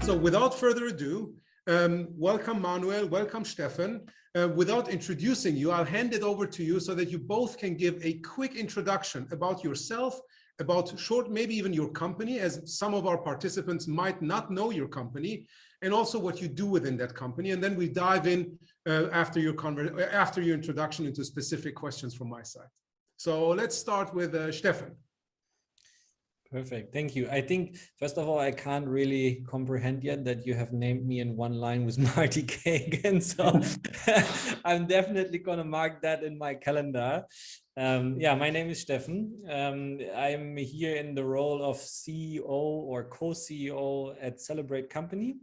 So without further ado, welcome Manuel, welcome Steffen. Without introducing you, I'll hand it over to you so that you both can give a quick introduction about yourself, about maybe even your company, as some of our participants might not know your company, and also what you do within that company. And then we dive in after your introduction into specific questions from my side. So let's start with Steffen. Perfect. Thank you. I think, first of all, I can't really comprehend yet that you have named me in one line with Marty Kagan. So I'm definitely going to mark that in my calendar. Yeah, my name is Steffen. I'm here in the role of CEO or co-CEO at Celebrate Company.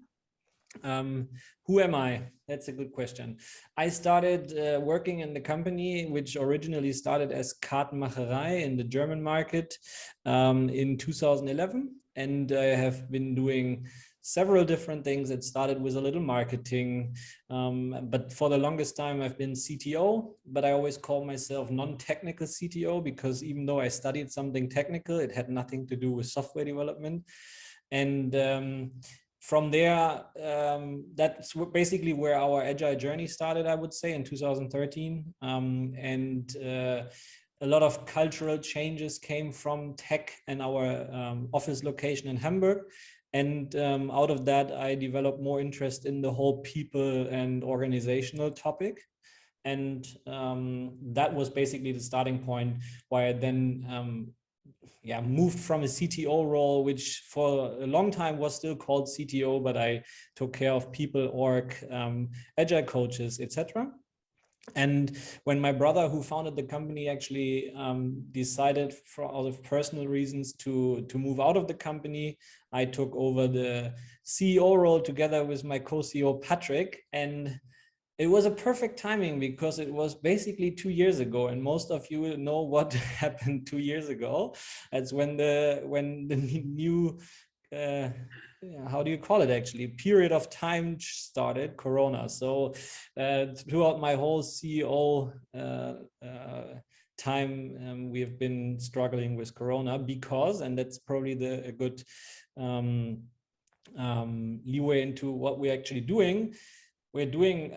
Who am I? That's a good question. I started working in the company, which originally started as Kartenmacherei in the German market in 2011. And I have been doing several different things. It started with a little marketing, but for the longest time I've been CTO, but I always call myself non-technical CTO because even though I studied something technical, it had nothing to do with software development. And from there, that's basically where our agile journey started, I would say, in 2013. A lot of cultural changes came from tech and our office location in Hamburg. And out of that, I developed more interest in the whole people and organizational topic. And that was basically the starting point why I then moved from a CTO role, which for a long time was still called CTO, but I took care of people, org, agile coaches, etc. And when my brother, who founded the company, actually decided for out of personal reasons to move out of the company, I took over the CEO role together with my co-CEO Patrick. And it was a perfect timing because it was basically 2 years ago, and most of you will know what happened 2 years ago. That's when the new how do you call it actually, period of time started, Corona. So throughout my whole CEO time, we have been struggling with Corona because, and that's probably a good leeway into what we're actually doing. We're doing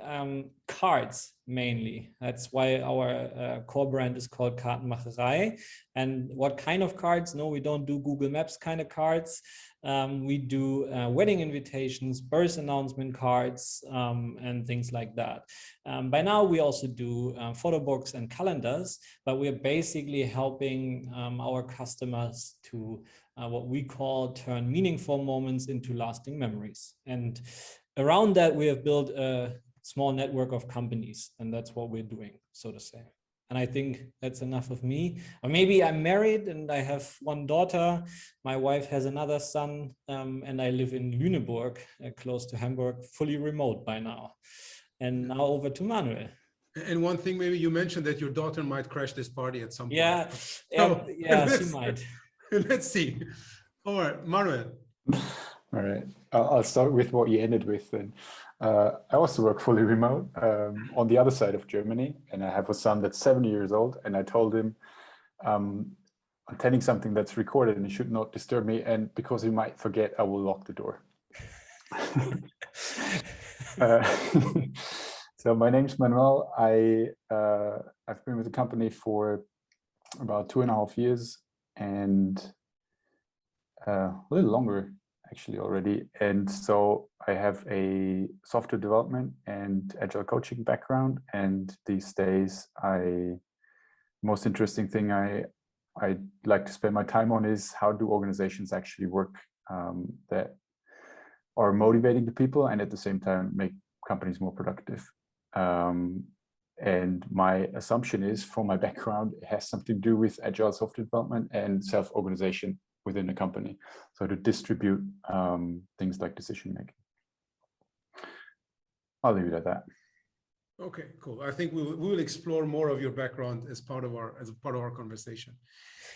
cards mainly. That's why our core brand is called Kartenmacherei. And what kind of cards? No, we don't do Google Maps kind of cards. We do wedding invitations, birth announcement cards, and things like that. By now, we also do photo books and calendars, but we're basically helping our customers to what we call turn meaningful moments into lasting memories. And around that, we have built a small network of companies, and that's what we're doing, so to say. And I think that's enough of me. Or maybe I'm married and I have one daughter. My wife has another son, and I live in Lüneburg, close to Hamburg, fully remote by now. And now over to Manuel. And one thing, maybe you mentioned that your daughter might crash this party at some point. Yeah, she might. Let's see. All right, Manuel. All right, I'll start with what you ended with then. I also work fully remote on the other side of Germany, and I have a son that's 7 years old, and I told him I'm telling something that's recorded and he should not disturb me, and because he might forget, I will lock the door. So my name's Manuel. I've been with the company for about 2.5 years, and a little longer actually already. And so I have a software development and agile coaching background. And these days, most interesting thing I like to spend my time on is how do organizations actually work that are motivating the people and at the same time make companies more productive. And my assumption is, from my background, it has something to do with agile software development and self-organization within a company, so to distribute things like decision making. I'll leave it at that. Okay, cool. I think we will explore more of your background as part of our conversation.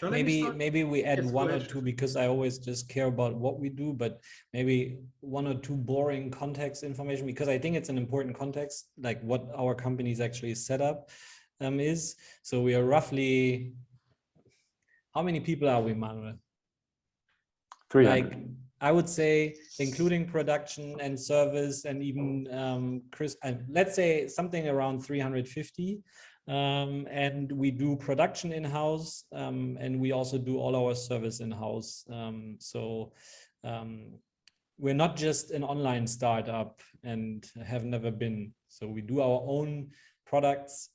Now, maybe we add one or two, because I always just care about what we do, but maybe 1 or 2 boring context information, because I think it's an important context, like what our company is actually set up is. So we are roughly, how many people are we, Manuel? 300. I would say, including production and service and even let's say something around 350. And we do production in-house, and we also do all our service in-house. We're not just an online startup and have never been. So we do our own products.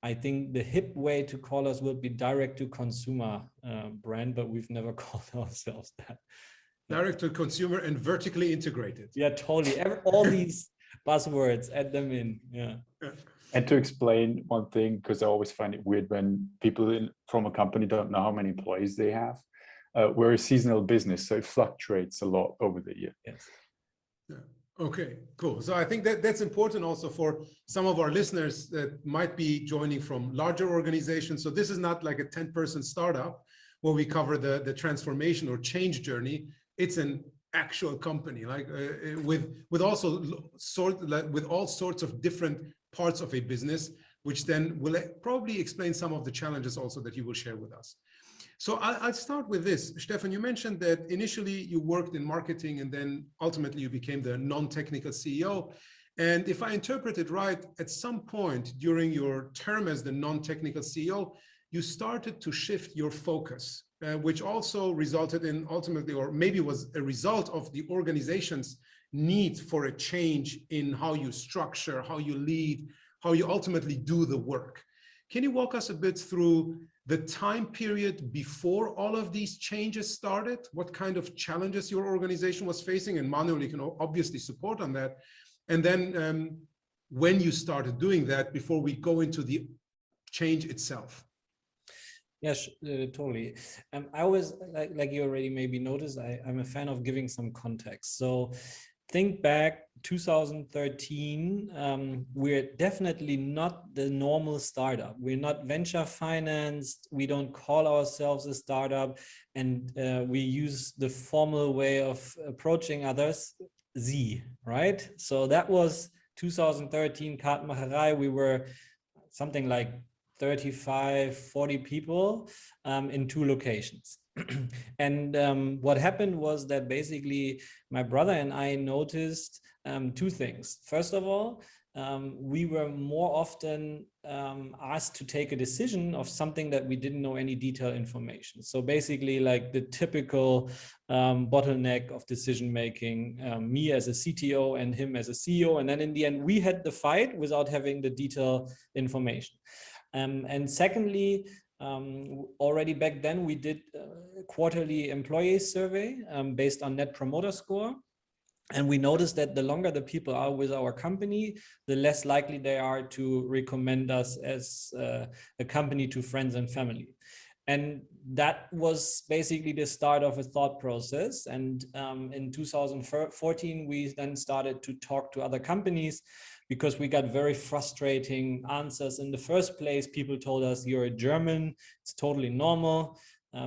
I think the hip way to call us would be direct to consumer brand, but we've never called ourselves that. Direct to consumer and vertically integrated. Yeah, totally. All these buzzwords, add them in. Yeah. And to explain one thing, because I always find it weird when people from a company don't know how many employees they have. We're a seasonal business, so it fluctuates a lot over the year. Yes. Yeah. Okay, cool. So I think that's important also for some of our listeners that might be joining from larger organizations. So this is not like a 10-person startup where we cover the transformation or change journey. It's an actual company, like with all sorts of different parts of a business, which then will probably explain some of the challenges also that you will share with us. So I'll start with this. Steffen, you mentioned that initially you worked in marketing and then ultimately you became the non-technical CEO. And if I interpret it right, at some point during your term as the non-technical CEO, you started to shift your focus, which also resulted in ultimately, or maybe was a result of the organization's need for a change in how you structure, how you lead, how you ultimately do the work. Can you walk us a bit through the time period before all of these changes started? What kind of challenges your organization was facing? And Manuel, you can obviously support on that. And then when you started doing that before we go into the change itself. Yes, totally. I always, like you already maybe noticed, I'm a fan of giving some context. So think back 2013, we're definitely not the normal startup. We're not venture financed. We don't call ourselves a startup, and we use the formal way of approaching others, Z, right? So that was 2013 kartenmacherei. We were something like 35, 40 people in 2 locations. And what happened was that basically my brother and I noticed 2 things. First of all, we were more often asked to take a decision of something that we didn't know any detailed information. So basically like the typical bottleneck of decision making, me as a CTO and him as a CEO. And then in the end, we had the fight without having the detailed information. And secondly, already back then we did a quarterly employee survey based on Net Promoter Score. And we noticed that the longer the people are with our company, the less likely they are to recommend us as a company to friends and family. And that was basically the start of a thought process. And in 2014, we then started to talk to other companies because we got very frustrating answers. In the first place, people told us, you're a German, it's totally normal.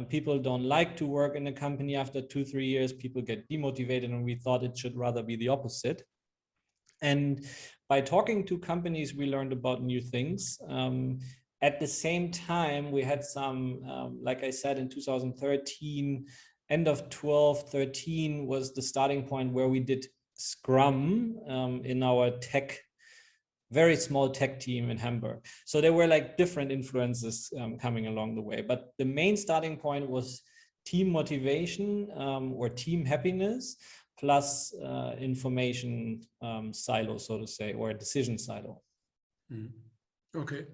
People don't like to work in a company after 2-3 years. People get demotivated, and we thought it should rather be the opposite. And by talking to companies, we learned about new things. At the same time, we had some, like I said, in 2013, end of 12-13 was the starting point where we did Scrum in our very small tech team in Hamburg. So there were like different influences coming along the way. But the main starting point was team motivation or team happiness plus information silo, so to say, or a decision silo. Okay.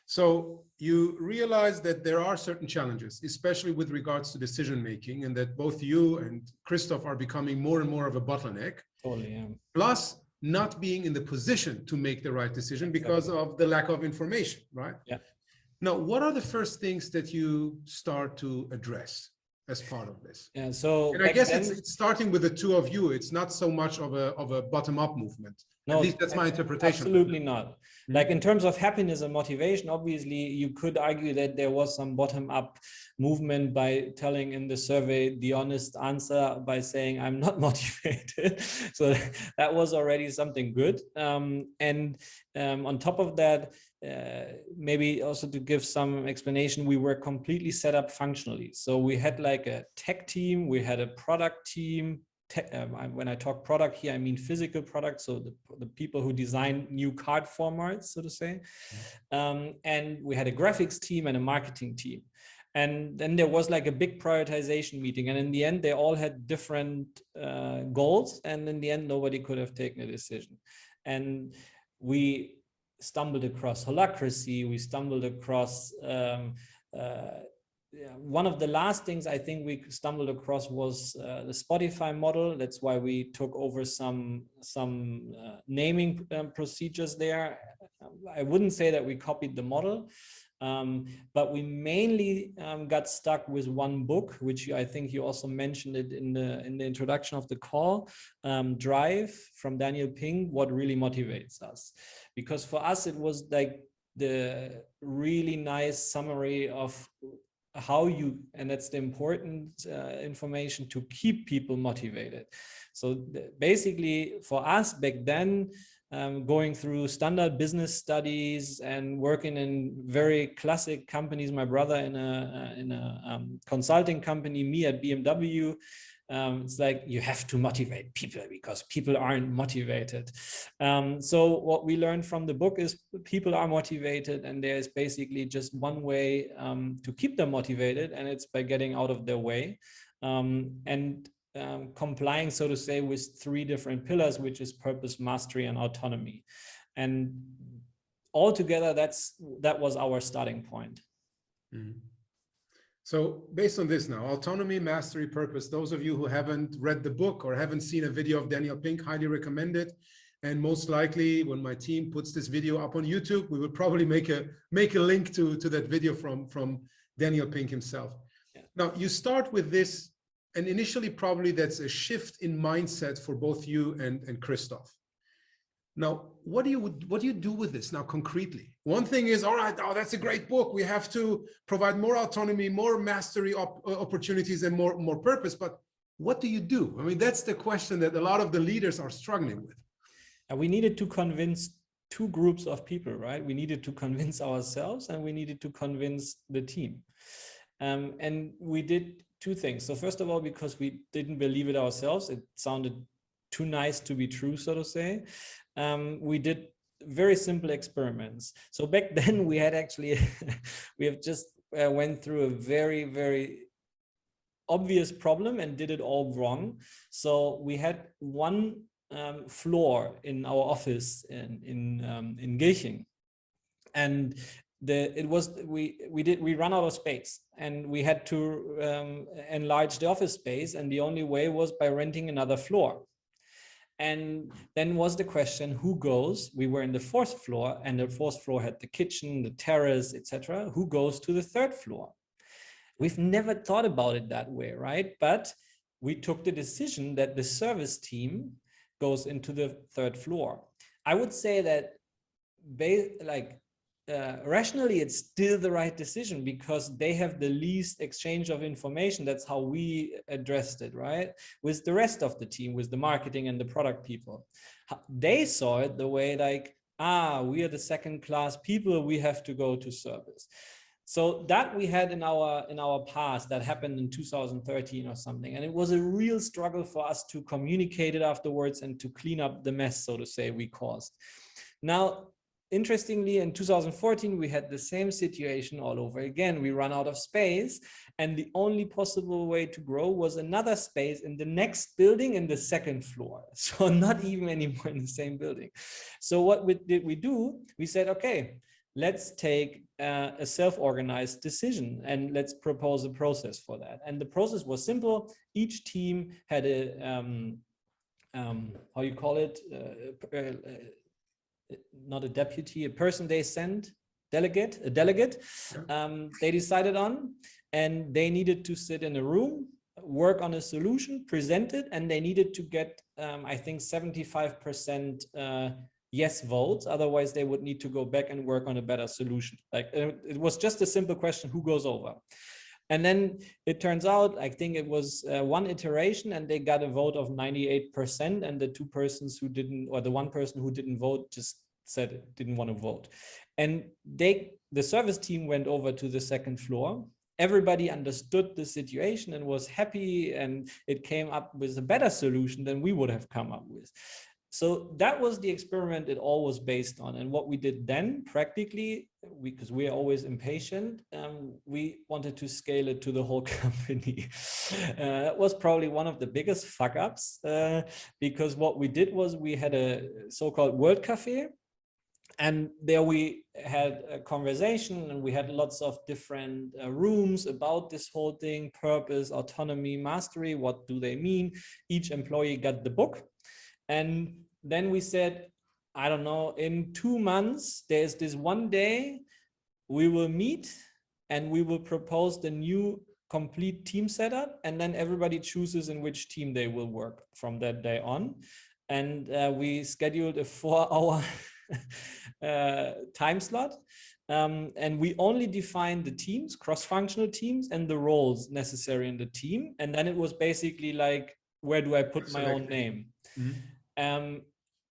So you realize that there are certain challenges, especially with regards to decision making, and that both you and Christoph are becoming more and more of a bottleneck. Totally, yeah. Plus, not being in the position to make the right decision because of the lack of information, right? Yeah. Now, what are the first things that you start to address as part of this? Yeah, so and I guess it's starting with the 2 of you. It's not so much of a bottom-up movement. No, at least that's my interpretation. Absolutely not. Like in terms of happiness and motivation, obviously you could argue that there was some bottom-up movement by telling in the survey the honest answer by saying I'm not motivated. So that was already something good. And on top of that, maybe also to give some explanation, we were completely set up functionally. So we had like a tech team, we had a product team, when I talk product here, I mean physical products, so the people who design new card formats, so to say. And we had a graphics team and a marketing team. And then there was like a big prioritization meeting. And in the end, they all had different goals. And in the end, nobody could have taken a decision. And we stumbled across holacracy. We stumbled across one of the last things I think we stumbled across was the Spotify model. That's why we took over some naming procedures there. I wouldn't say that we copied the model, but we mainly got stuck with one book, which I think you also mentioned it in the introduction of the call, Drive from Daniel Pink, What Really Motivates Us. Because for us, it was like the really nice summary of how you, and that's the important information to keep people motivated. So basically for us back then, going through standard business studies and working in very classic companies, my brother in a consulting company, me at BMW, it's like you have to motivate people because people aren't motivated. So what we learned from the book is people are motivated, and there is basically just one way to keep them motivated, and it's by getting out of their way and complying, so to say, with 3 different pillars, which is purpose, mastery, and autonomy. And altogether, that was our starting point. Mm-hmm. So based on this now, autonomy, mastery, purpose, those of you who haven't read the book or haven't seen a video of Daniel Pink, highly recommend it. And most likely when my team puts this video up on YouTube, we will probably make a link to that video from Daniel Pink himself. Yeah. Now you start with this, and initially probably that's a shift in mindset for both you and Christoph. Now, what do you do with this now concretely? One thing is, all right, oh, that's a great book. We have to provide more autonomy, more mastery opportunities, and more purpose. But what do you do? I mean, that's the question that a lot of the leaders are struggling with. We needed to convince 2 groups of people, right? We needed to convince ourselves, and we needed to convince the team. And we did 2 things. So first of all, because we didn't believe it ourselves, it sounded too nice to be true, so to say. We did very simple experiments. So back then we had actually, we have just went through a very, very obvious problem and did it all wrong. So we had one floor in our office in Gilching, and we ran out of space, and we had to enlarge the office space, and the only way was by renting another floor. And then was the question, who goes? We were in the 4th floor, and the 4th floor had the kitchen, the terrace, etc. Who goes to the 3rd floor? We've never thought about it that way, right? But we took the decision that the service team goes into the 3rd floor. I would say that rationally, it's still the right decision because they have the least exchange of information. That's how we addressed it, right? With the rest of the team, with the marketing and the product people. They saw it the way like, we are the 2nd-class people, we have to go to service. So that we had in our past, that happened in 2013 or something. And it was a real struggle for us to communicate it afterwards and to clean up the mess, so to say, we caused. Now, interestingly, in 2014, we had the same situation all over again. We ran out of space, and the only possible way to grow was another space in the next building in the 2nd floor. So not even anymore in the same building. So what did we do? We said, okay, let's take a self-organized decision and let's propose a process for that. And the process was simple. Each team had a, how you call it? Not a deputy, a person they sent, a delegate, they decided on, and they needed to sit in a room, work on a solution, present it, and they needed to get, I think, 75% yes votes. Otherwise, they would need to go back and work on a better solution. Like it was just a simple question, who goes over? And then it turns out, I think it was 1 iteration, and they got a vote of 98%. And the 2 persons who didn't, or the 1 person who didn't vote, just said it didn't want to vote. And the service team went over to the 2nd floor, everybody understood the situation and was happy, and it came up with a better solution than we would have come up with. So that was the experiment it all was based on. And what we did then practically, because we are always impatient, we wanted to scale it to the whole company. That was probably one of the biggest fuck ups, because what we did was we had a so-called World Cafe. And there we had a conversation, and we had lots of different rooms about this whole thing: purpose, autonomy, mastery. What do they mean? Each employee got the book. And then we said, I don't know, in 2 months, there's this one day we will meet and we will propose the new complete team setup. And then everybody chooses in which team they will work from that day on. And we scheduled a 4-hour time slot. And we only defined the teams, cross-functional teams, and the roles necessary in the team. And then it was basically like, where do I put my own name?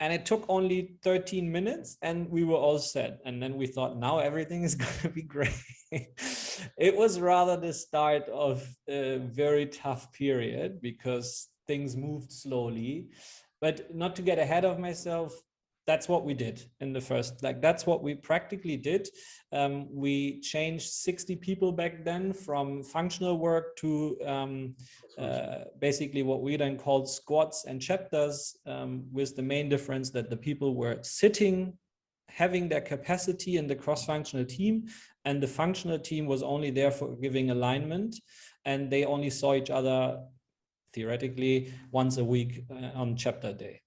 And it took only 13 minutes and we were all set. And then we thought, now everything is going to be great. It was rather the start of a very tough period because things moved slowly. But not to get ahead of myself, that's what we did in the first, that's what we practically did. We changed 60 people back then from functional work to basically what we then called squads and chapters, with the main difference that the people were sitting, having their capacity in the cross-functional team, and the functional team was only there for giving alignment, and they only saw each other theoretically once a week on chapter day.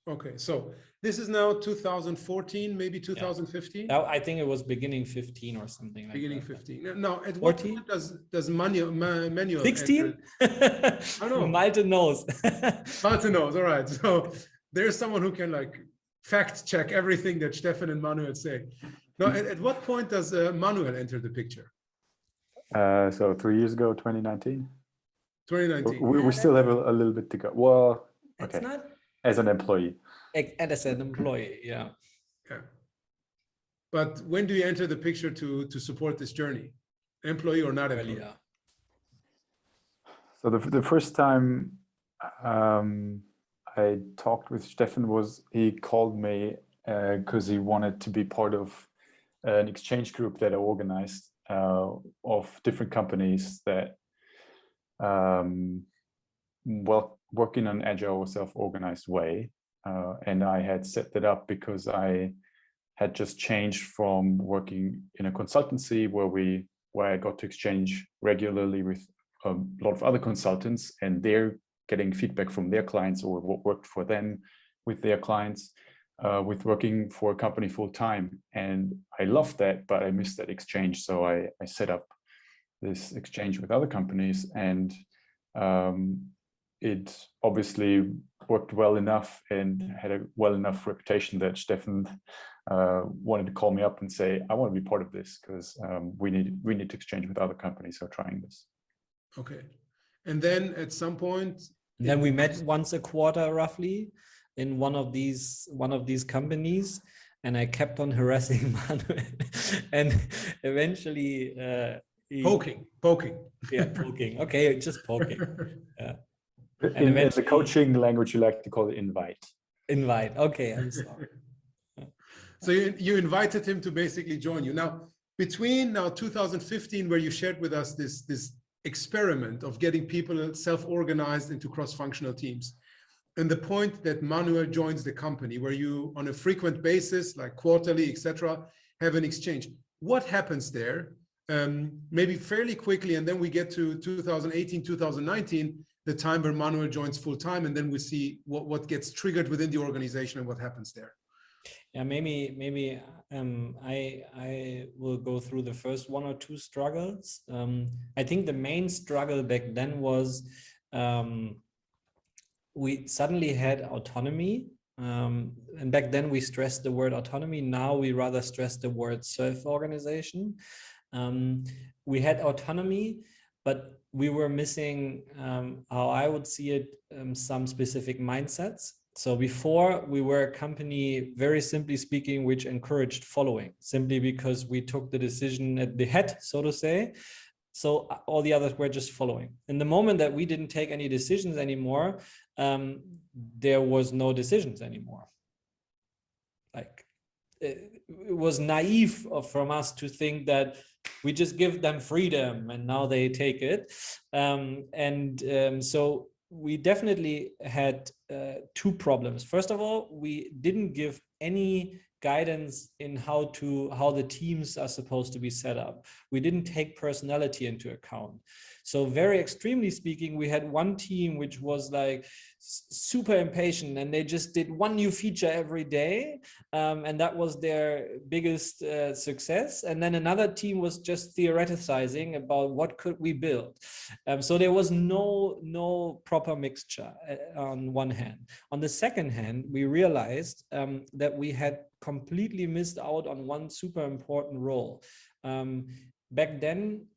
Okay, so this is now 2014, maybe 2015? Yeah. I think it was beginning 15 or something like that. Beginning 15. Now, at what point does Manuel 16? I don't know. Malte knows. Malte knows, all right. So there's someone who can like fact check everything that Steffen and Manuel say. Now, at what point does Manuel enter the picture? So 3 years ago, 2019. 2019. We still have a little bit to go. Well, okay. It's not... As an employee. And as an employee, yeah. But when do you enter the picture to support this journey? Employee or not employee? Yeah. So the first time I talked with Steffen was he called me because he wanted to be part of an exchange group that I organized of different companies that working on agile or self-organized way, and I had set that up because I had just changed from working in a consultancy where I got to exchange regularly with a lot of other consultants, and they're getting feedback from their clients or what worked for them with their clients, with working for a company full time. And I loved that, but I missed that exchange. So I set up this exchange with other companies, and it obviously worked well enough and had a well enough reputation that Steffen wanted to call me up and say, I want to be part of this because we need to exchange with other companies who are trying this. Okay. And then at some point, then we met once a quarter roughly in one of these companies, and I kept on harassing Manuel, and eventually poking. Yeah, poking. Okay, just poking. Yeah. In the coaching language, you like to call it invite. Invite. Okay, I'm sorry. So you invited him to basically join you. Now, between 2015, where you shared with us this experiment of getting people self-organized into cross-functional teams, and the point that Manuel joins the company, where you, on a frequent basis, like quarterly, etc., have an exchange. What happens there? Maybe fairly quickly, and then we get to 2018, 2019, the time where Manuel joins full-time, and then we see what gets triggered within the organization and what happens there. Yeah, maybe I will go through the first one or two struggles. I think the main struggle back then was we suddenly had autonomy. And back then we stressed the word autonomy. Now we rather stress the word self-organization. We had autonomy, but we were missing, how I would see it, some specific mindsets. So before, we were a company, very simply speaking, which encouraged following, simply because we took the decision at the head, so to say. So all the others were just following. In the moment that we didn't take any decisions anymore, there was no decisions anymore. Like, it was naive from us to think that we just give them freedom and now they take it. So we definitely had two problems. First of all, we didn't give any guidance in how the teams are supposed to be set up. We didn't take personality into account. So very extremely speaking, we had one team which was like super impatient and they just did one new feature every day. And that was their biggest success. And then another team was just theoretizing about what could we build. So there was no proper mixture on one hand. On the second hand, we realized that we had completely missed out on one super important role. Back then,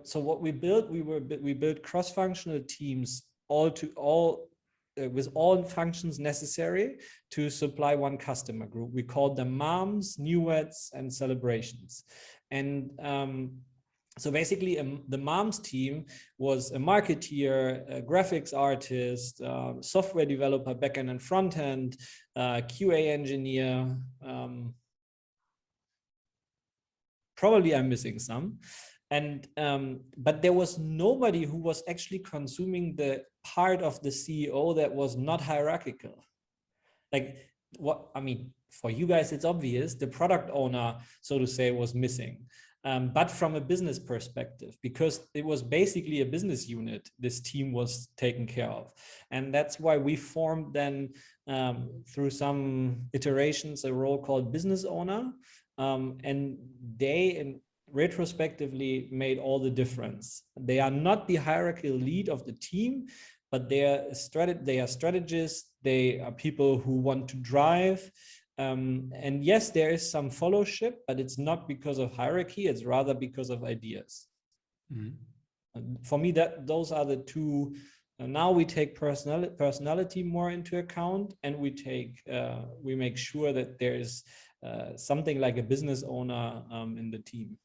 so what we built, we built cross-functional teams with all functions necessary to supply one customer group. We called them moms, newets, and celebrations. And so basically, the moms team was a marketeer, a graphics artist, software developer, backend and frontend, QA engineer. Probably I'm missing some. And but there was nobody who was actually consuming the part of the CEO that was not hierarchical. Like, what I mean, for you guys, it's obvious. The product owner, so to say, was missing. But from a business perspective, because it was basically a business unit, this team was taken care of. And that's why we formed then, through some iterations, a role called business owner. And they, retrospectively, made all the difference. They are not the hierarchical lead of the team, but they are strategists. They are people who want to drive. And yes, there is some fellowship, but it's not because of hierarchy. It's rather because of ideas. Mm-hmm. For me, those are the two. Now we take personality more into account, and we make sure that there is something like a business owner in the team.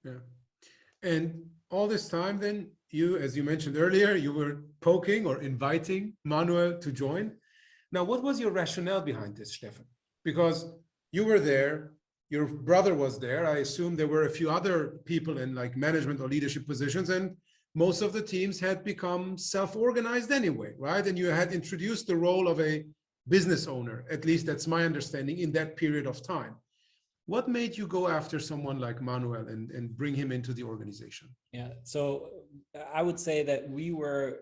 Yeah. And all this time, then, you, as you mentioned earlier, you were poking or inviting Manuel to join. Now, what was your rationale behind this, Steffen? Because you were there, your brother was there. I assume there were a few other people in like management or leadership positions, and most of the teams had become self-organized anyway, right? And you had introduced the role of a business owner, at least that's my understanding, in that period of time. What made you go after someone like Manuel and bring him into the organization? Yeah, so I would say that we were,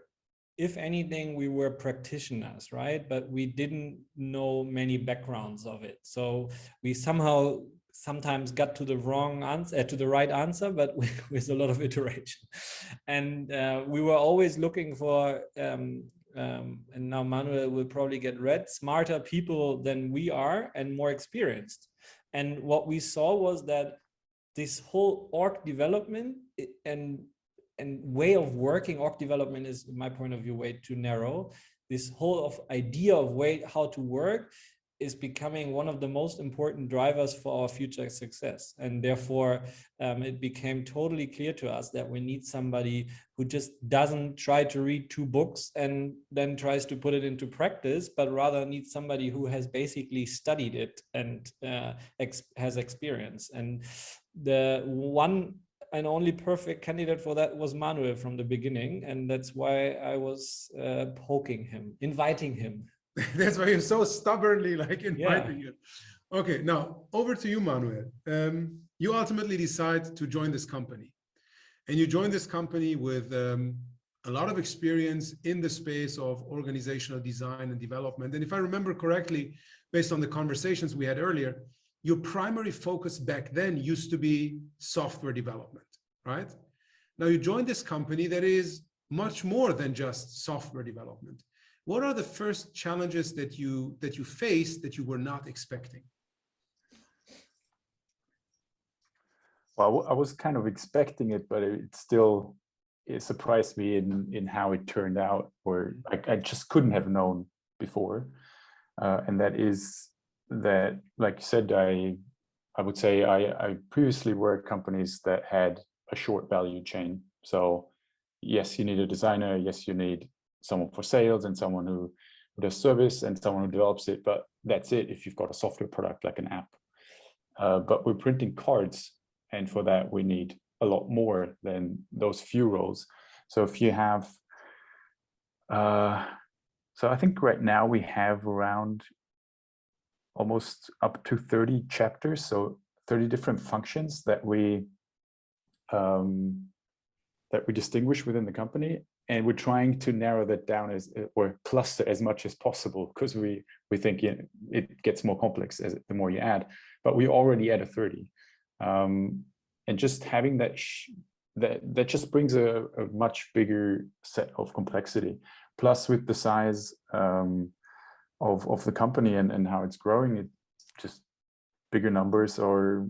if anything, we were practitioners, right? But we didn't know many backgrounds of it. So we sometimes got to the wrong answer, to the right answer, but with a lot of iteration. And we were always looking for, and now Manuel will probably get read, smarter people than we are and more experienced. And what we saw was that this whole org development and way of working, org development is, in my point of view, way too narrow. This whole idea of how to work is becoming one of the most important drivers for our future success. And therefore, it became totally clear to us that we need somebody who just doesn't try to read 2 books and then tries to put it into practice, but rather needs somebody who has basically studied it and has experience. And the one and only perfect candidate for that was Manuel from the beginning. And that's why I was poking him, inviting him. That's why you're so stubbornly like inviting you. Okay, now over to you, Manuel. You ultimately decide to join this company, and you join this company with a lot of experience in the space of organizational design and development. And if I remember correctly, based on the conversations we had earlier, your primary focus back then used to be software development, right? Now you joined this company that is much more than just software development. What are the first challenges that you faced that you were not expecting? Well, I was kind of expecting it, but it surprised me in how it turned out, or I just couldn't have known before. And that is that, like you said, I would say I previously worked companies that had a short value chain. So yes, you need a designer. Yes, you need someone for sales and someone who does service and someone who develops it. But that's it if you've got a software product like an app. But we're printing cards. And for that, we need a lot more than those few roles. So if you have, so I think right now we have around almost up to 30 chapters. So 30 different functions that we distinguish within the company. And we're trying to narrow that down or cluster as much as possible, because we think it gets more complex the more you add, but we already add a 30. And just having that just brings a much bigger set of complexity. Plus, with the size of the company and how it's growing, it just bigger numbers or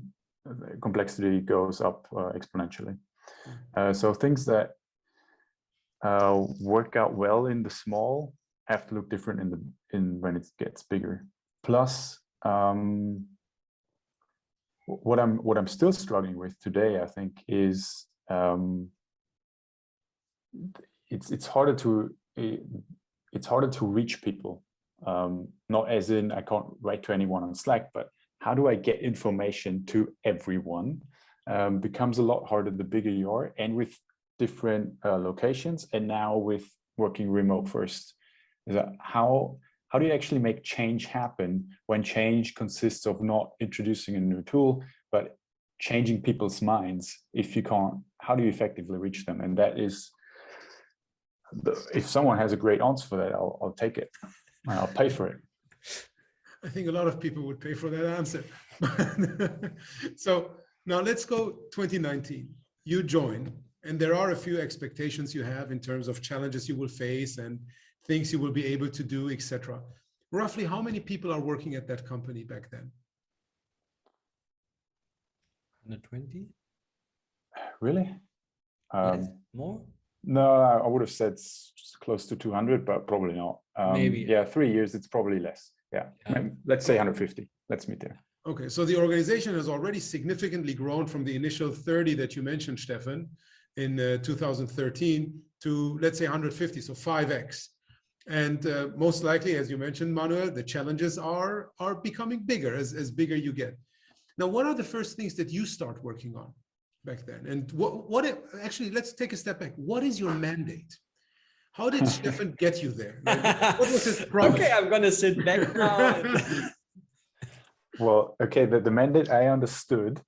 complexity goes up exponentially. So things that work out well in the small have to look different in when it gets bigger. Plus, what I'm still struggling with today, I think, is it's harder to reach people. Not as in I can't write to anyone on Slack, but how do I get information to everyone? Becomes a lot harder the bigger you are, and with different locations, and now with working remote first. Is that how do you actually make change happen when change consists of not introducing a new tool, but changing people's minds? If you can't, how do you effectively reach them? And that is, if someone has a great answer for that, I'll take it and I'll pay for it. I think a lot of people would pay for that answer. So now let's go 2019. You join, and there are a few expectations you have in terms of challenges you will face and things you will be able to do, etc. Roughly how many people are working at that company back then? 120? Really? More? No, I would have said close to 200, but probably not. Maybe. Yeah, 3 years, it's probably less. Yeah. Let's say 150. Let's meet there. Okay, so the organization has already significantly grown from the initial 30 that you mentioned, Steffen, in 2013 to, let's say, 150, so 5x. And most likely, as you mentioned, Manuel, the challenges are becoming bigger as bigger you get. Now, what are the first things that you start working on back then? And actually, let's take a step back. What is your mandate? How did Steffen get you there? Like, what was his promise? Okay, I'm going to sit back now. Well, okay, the mandate I understood.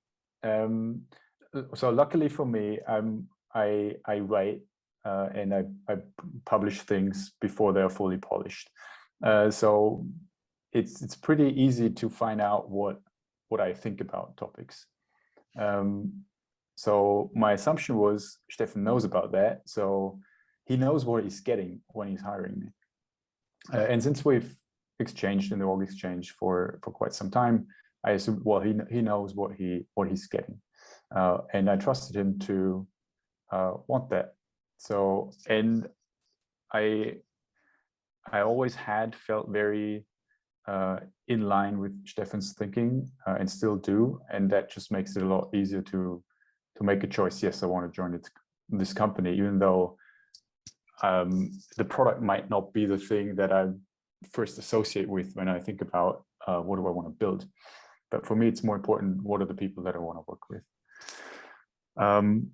So luckily for me, I write and I publish things before they're fully polished. So it's pretty easy to find out what I think about topics. So my assumption was Steffen knows about that, so he knows what he's getting when he's hiring me. And since we've exchanged in the org exchange for quite some time, I assume, well, he knows what he's getting, and I trusted him to want that. So, and I always had felt very in line with Steffen's thinking, and still do, and that just makes it a lot easier to make a choice. Yes, I want to join this company, even though the product might not be the thing that I first associate with when I think about what do I want to build. But for me, it's more important, what are the people that I want to work with?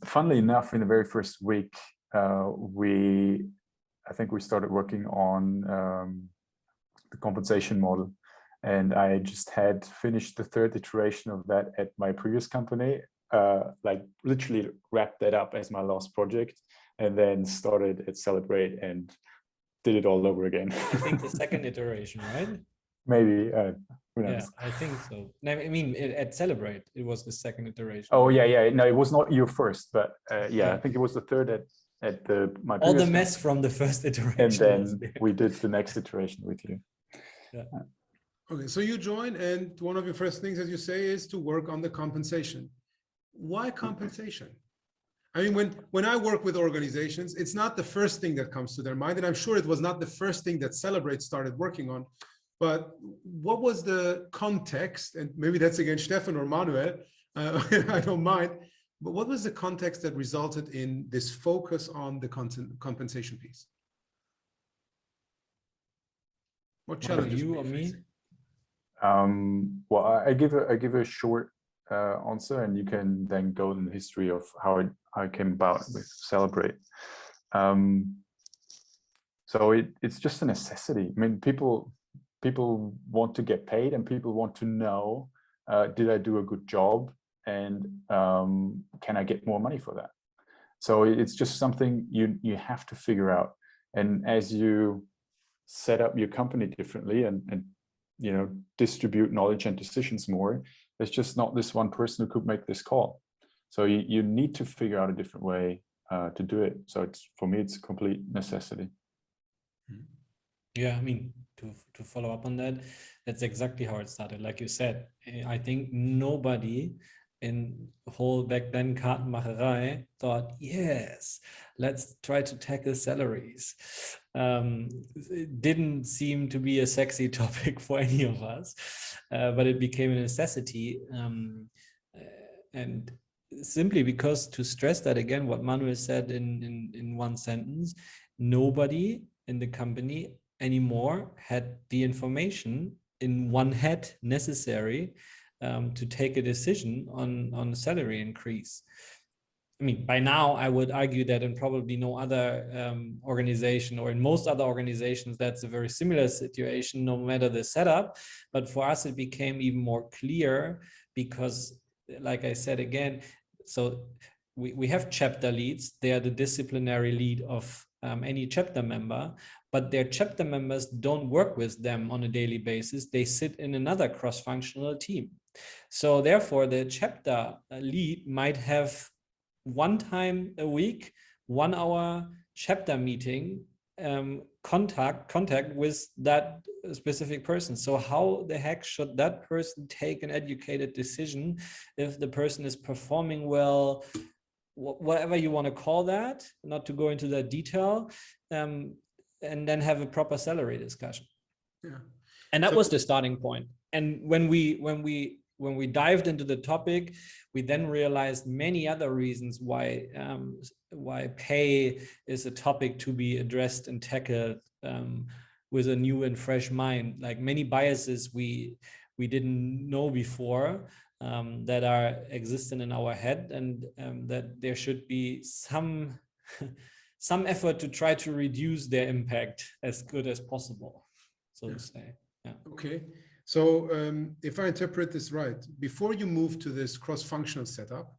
Funnily enough, in the very first week, I think we started working on the compensation model, and I just had finished the third iteration of that at my previous company, like literally wrapped that up as my last project, and then started at Celebrate and did it all over again. I think the second iteration, right? Maybe. Who knows? Yeah, I think so. I mean, at Celebrate, it was the second iteration. Oh yeah. No, it was not your first, but yeah, I think it was the third at my all previous the mess company. From the first iteration. And then we did the next iteration with you. Yeah. Okay, so you join, and one of your first things, as you say, is to work on the compensation. Why compensation? I mean, when I work with organizations, it's not the first thing that comes to their mind. And I'm sure it was not the first thing that Celebrate started working on. But what was the context? And maybe that's again Steffen or Manuel. I don't mind. But what was the context that resulted in this focus on the compensation piece? What challenges you were or you me? facing? Well, I give a short answer, and you can then go in the history of how I came about with Celebrate. So it's just a necessity. I mean, people want to get paid, and people want to know, did I do a good job, and can I get more money for that? So it's just something you have to figure out. And as you set up your company differently and you know, distribute knowledge and decisions more, there's just not this one person who could make this call. So you need to figure out a different way to do it. So for me, it's a complete necessity. Yeah, I mean, to follow up on that, that's exactly how it started. Like you said, I think nobody in the whole back then kartenmacherei thought, yes, let's try to tackle salaries. It didn't seem to be a sexy topic for any of us, but it became a necessity. And simply because, to stress that again, what Manuel said in one sentence, nobody in the company anymore had the information in one head necessary to take a decision on salary increase. I mean, by now, I would argue that in probably no other organization, or in most other organizations, that's a very similar situation, no matter the setup. But for us, it became even more clear because, like I said again, so we have chapter leads. They are the disciplinary lead of any chapter member, but their chapter members don't work with them on a daily basis. They sit in another cross-functional team. So therefore, the chapter lead might have one time a week, 1 hour chapter meeting, contact with that specific person. So how the heck should that person take an educated decision if the person is performing well, whatever you want to call that, not to go into that detail, and then have a proper salary discussion. Yeah. And that was the starting point. And when we dived into the topic, we then realized many other reasons why pay is a topic to be addressed and tackled with a new and fresh mind. Like many biases we didn't know before that are existent in our head, and that there should be some effort to try to reduce their impact as good as possible, so to say. Yeah. Okay. So if I interpret this right, before you moved to this cross-functional setup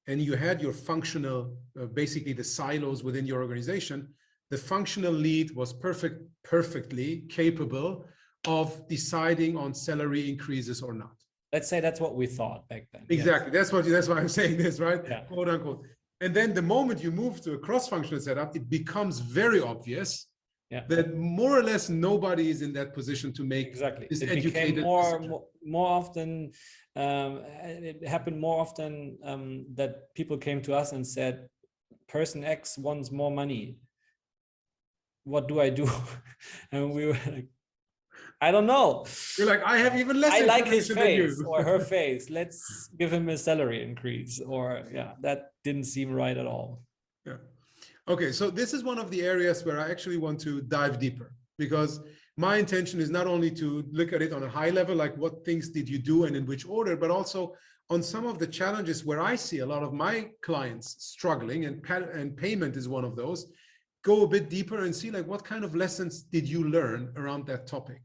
and you had your functional, basically the silos within your organization, the functional lead was perfectly capable of deciding on salary increases or not. Let's say that's what we thought back then. Exactly. Yes. That's why I'm saying this, right? Yeah. Quote unquote. And then the moment you move to a cross-functional setup, it becomes very obvious that more or less nobody is in that position to make this it educated became decision. more often. It happened more often that people came to us and said, "Person X wants more money. What do I do?" And we were like, "I don't know." You're like, I have even less. I like his face than you. or her face. Let's give him a salary increase. Or that didn't seem right at all. Yeah. Okay, so this is one of the areas where I actually want to dive deeper, because my intention is not only to look at it on a high level, like what things did you do and in which order, but also on some of the challenges where I see a lot of my clients struggling, and payment is one of those. Go a bit deeper and see like what kind of lessons did you learn around that topic.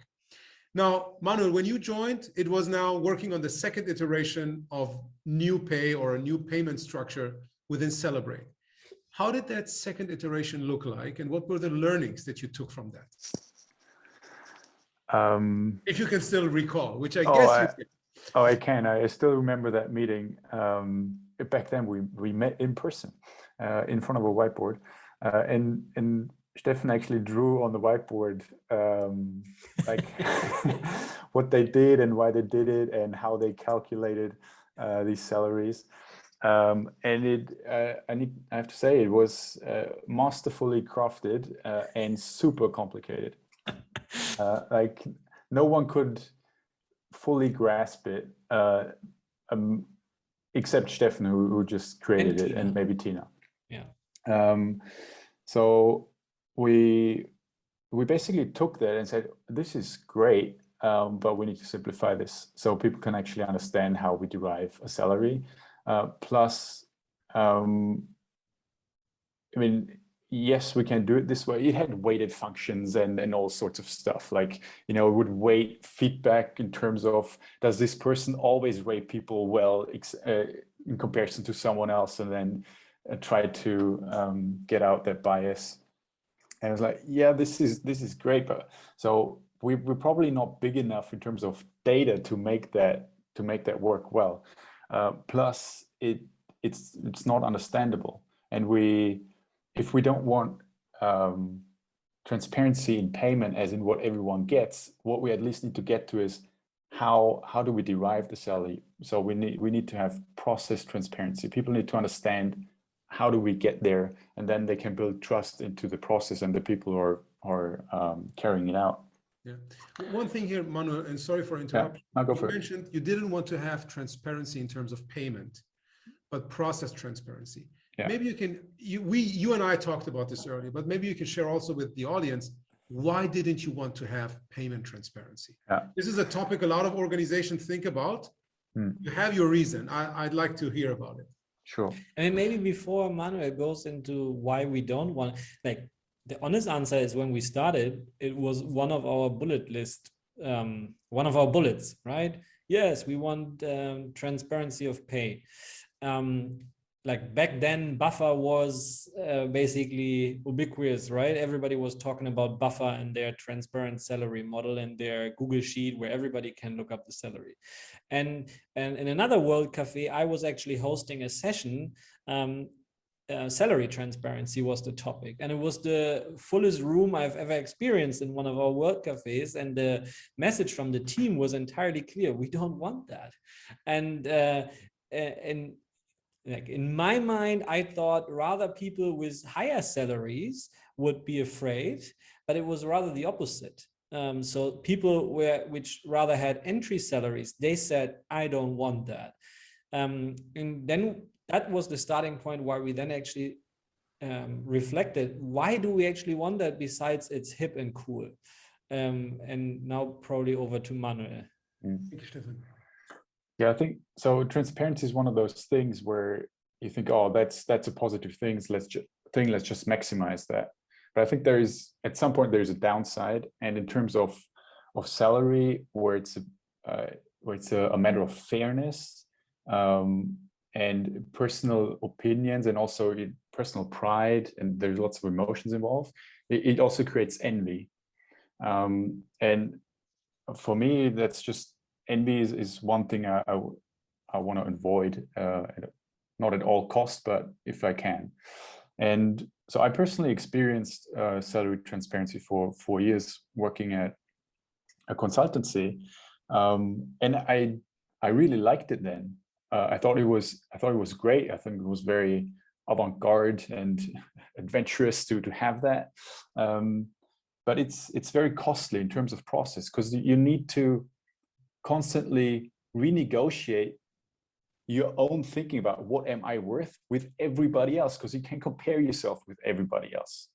Now, Manuel, when you joined, it was now working on the second iteration of new pay or a new payment structure within Celebrate. How did that second iteration look like, and what were the learnings that you took from that? If you can still recall, which I guess you can. Oh, I can. I still remember that meeting. Back then, we met in person in front of a whiteboard, and Steffen actually drew on the whiteboard like what they did and why they did it and how they calculated these salaries. And I have to say, it was masterfully crafted and super complicated. Like no one could fully grasp it, except Steffen, who just created it, and maybe Tina. Yeah. So we basically took that and said, this is great, but we need to simplify this so people can actually understand how we derive a salary. Plus, I mean, yes, we can do it this way. It had weighted functions and all sorts of stuff. Like, you know, it would weight feedback in terms of, does this person always rate people well in comparison to someone else, and then try to get out that bias. And I was like, yeah, this is great, but so we're probably not big enough in terms of data to make that work well. Plus, it's not understandable, and if we don't want transparency in payment, as in what everyone gets, what we at least need to get to is how do we derive the salary. So we need to have process transparency. People need to understand how do we get there, and then they can build trust into the process and the people who are carrying it out. Yeah. One thing here, Manuel, and sorry for interrupting. Yeah, I'll go for you mentioned you didn't want to have transparency in terms of payment, but process transparency. Yeah. Maybe you can, you and I talked about this earlier, but maybe you can share also with the audience, why didn't you want to have payment transparency? Yeah. This is a topic a lot of organizations think about. You have your reason. I'd like to hear about it. Sure. And maybe before Manuel goes into why we don't want, like, the honest answer is when we started, it was one of our bullet list, one of our bullets, right? Yes, we want transparency of pay. Like back then, Buffer was basically ubiquitous, right? Everybody was talking about Buffer and their transparent salary model and their Google Sheet where everybody can look up the salary. And in another World Cafe, I was actually hosting a session. Salary transparency was the topic, and it was the fullest room I've ever experienced in one of our World Cafes. And the message from the team was entirely clear: we don't want that. And like in my mind, I thought rather people with higher salaries would be afraid, but it was rather the opposite. So people which rather had entry salaries, they said, I don't want that. And then that was the starting point why we then actually reflected, why do we actually want that besides it's hip and cool? And now probably over to Manuel. Thank you, Steffen. Yeah, I think so. Transparency is one of those things where you think, oh, that's a positive thing. Let's just maximize that. But I think at some point there's a downside, and in terms of salary, where it's a matter of fairness and personal opinions, and also personal pride, and there's lots of emotions involved. It also creates envy, and for me, that's just. Envy is one thing I want to avoid, not at all costs, but if I can. And so I personally experienced salary transparency for 4 years working at a consultancy, and I really liked it then. I thought it was great. I think it was very avant-garde and adventurous to have that. But it's very costly in terms of process, because you need to constantly renegotiate your own thinking about what am I worth with everybody else, because you can compare yourself with everybody else.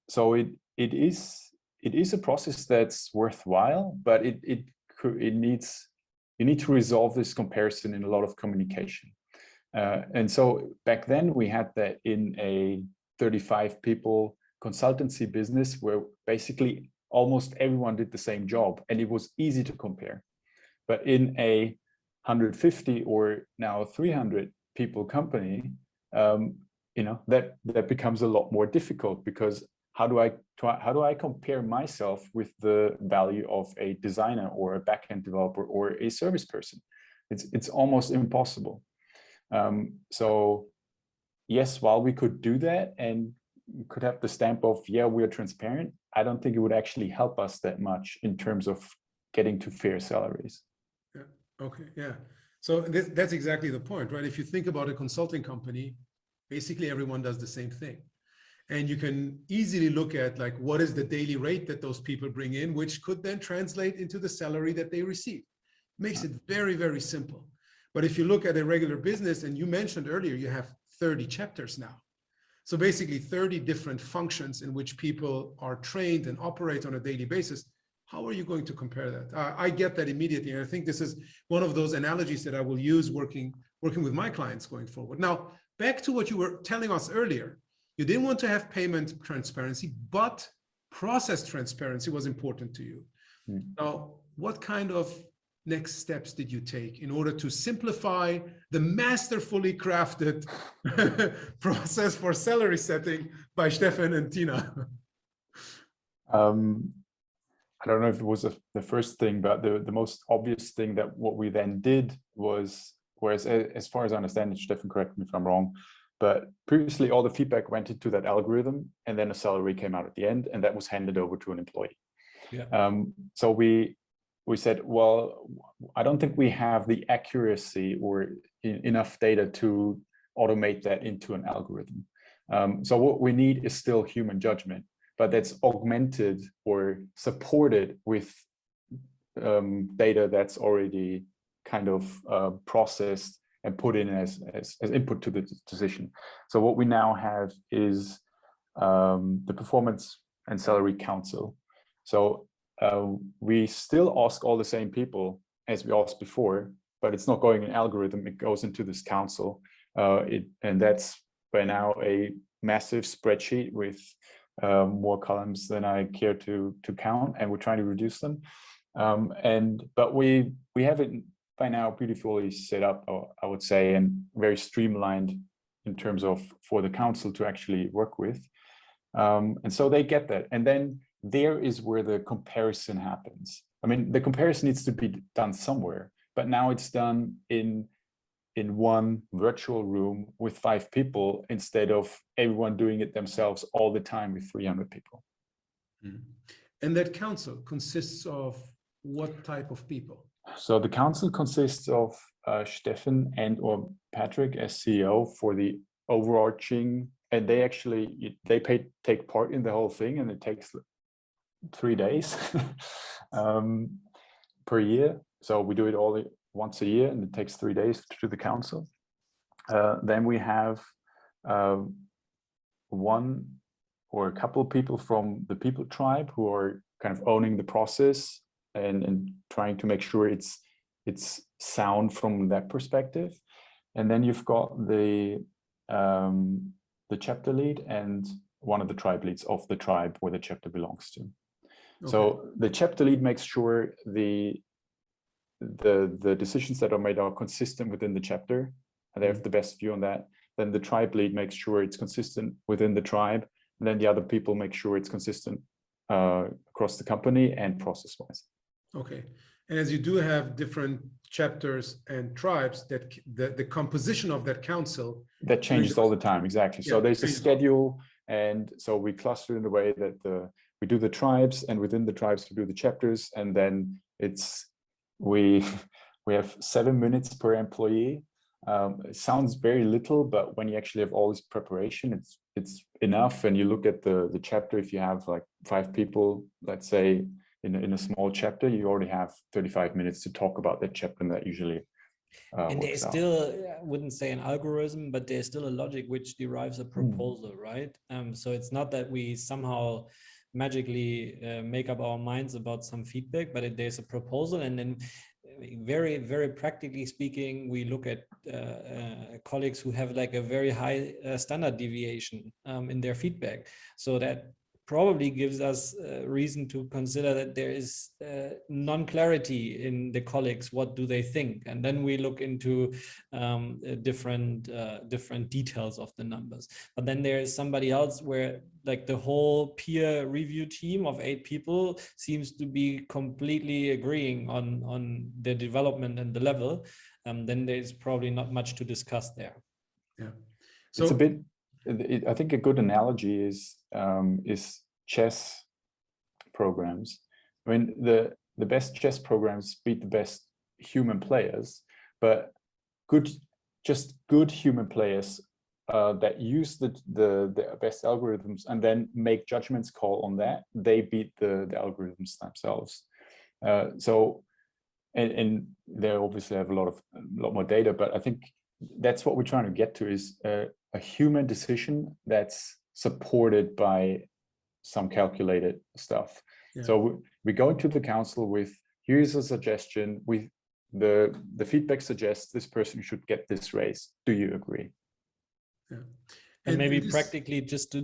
So it is a process that's worthwhile, but you need to resolve this comparison in a lot of communication. And so back then we had that in a 35 people consultancy business where basically almost everyone did the same job, and it was easy to compare. But in a 150 or now 300 people company, that becomes a lot more difficult, because how do I compare myself with the value of a designer or a backend developer or a service person? It's almost impossible. So yes, while we could do that and could have the stamp of, yeah, we are transparent, I don't think it would actually help us that much in terms of getting to fair salaries. Yeah. Okay. Yeah. So that's exactly the point, right? If you think about a consulting company, basically everyone does the same thing. And you can easily look at like, what is the daily rate that those people bring in, which could then translate into the salary that they receive. Makes it very, very simple. But if you look at a regular business, and you mentioned earlier, you have 30 chapters now. So basically 30 different functions in which people are trained and operate on a daily basis. How are you going to compare that? I get that immediately. And I think this is one of those analogies that I will use working with my clients going forward. Now, back to what you were telling us earlier. You didn't want to have payment transparency, but process transparency was important to you. Now, what kind of next steps did you take in order to simplify the masterfully crafted process for salary setting by Steffen and Tina? I don't know if it was the first thing, but the most obvious thing that what we then did was, whereas as far as I understand it, Steffen, correct me if I'm wrong, but previously all the feedback went into that algorithm, and then a salary came out at the end, and that was handed over to an employee. Yeah. So we said, well, I don't think we have the accuracy or enough data to automate that into an algorithm. So what we need is still human judgment, but that's augmented or supported with data that's already kind of processed and put in as input to the decision. So what we now have is the Performance and Salary Council. So we still ask all the same people as we asked before, but it's not going in algorithm, it goes into this council. And that's by now a massive spreadsheet with more columns than I care to count, and we're trying to reduce them. But we have it by now beautifully set up, I would say, and very streamlined in terms of for the council to actually work with. And so they get that. And then there is where the comparison happens. I mean, the comparison needs to be done somewhere, but now it's done in one virtual room with 5 people instead of everyone doing it themselves all the time with 300 people. And that council consists of what type of people? So the council consists of Steffen and or Patrick as CEO for the overarching, and they actually take part in the whole thing, and it takes 3 days per year. So we do it all once a year, and it takes 3 days to do the council. Then we have one or a couple of people from the people tribe who are kind of owning the process and trying to make sure it's sound from that perspective. And then you've got the chapter lead and one of the tribe leads of the tribe where the chapter belongs to. Okay. So the chapter lead makes sure the decisions that are made are consistent within the chapter, and they have the best view on that. Then the tribe lead makes sure it's consistent within the tribe, and then the other people make sure it's consistent across the company and process-wise. Okay. And as you do have different chapters and tribes, that the composition of that council that changes all the time. Exactly. Yeah, so there's a schedule, and so we cluster in the way that we do the tribes, and within the tribes we do the chapters, and then we have 7 minutes per employee. It sounds very little, but when you actually have all this preparation, it's enough. And you look at the chapter, if you have like 5 people, let's say in a small chapter, you already have 35 minutes to talk about that chapter, and that usually and there's still, I wouldn't say an algorithm, but there's still a logic which derives a proposal, right? So it's not that we somehow magically make up our minds about some feedback, but there's a proposal, and then very, very practically speaking, we look at colleagues who have like a very high standard deviation in their feedback. So that probably gives us reason to consider that there is non-clarity in the colleagues. What do they think? And then we look into different details of the numbers. But then there is somebody else where like the whole peer review team of 8 people seems to be completely agreeing on the development and the level. Then there's probably not much to discuss there. Yeah. So it's a bit, I think a good analogy is chess programs. I mean, the best chess programs beat the best human players, but good human players that use the best algorithms and then make judgments call on that, they beat the algorithms themselves. And they obviously have a lot more data, but I think that's what we're trying to get to, is a human decision that's supported by some calculated stuff. Yeah. So we go into the council with, here's a suggestion, with the feedback suggests this person should get this raise. Do you agree? Yeah. And maybe practically, just to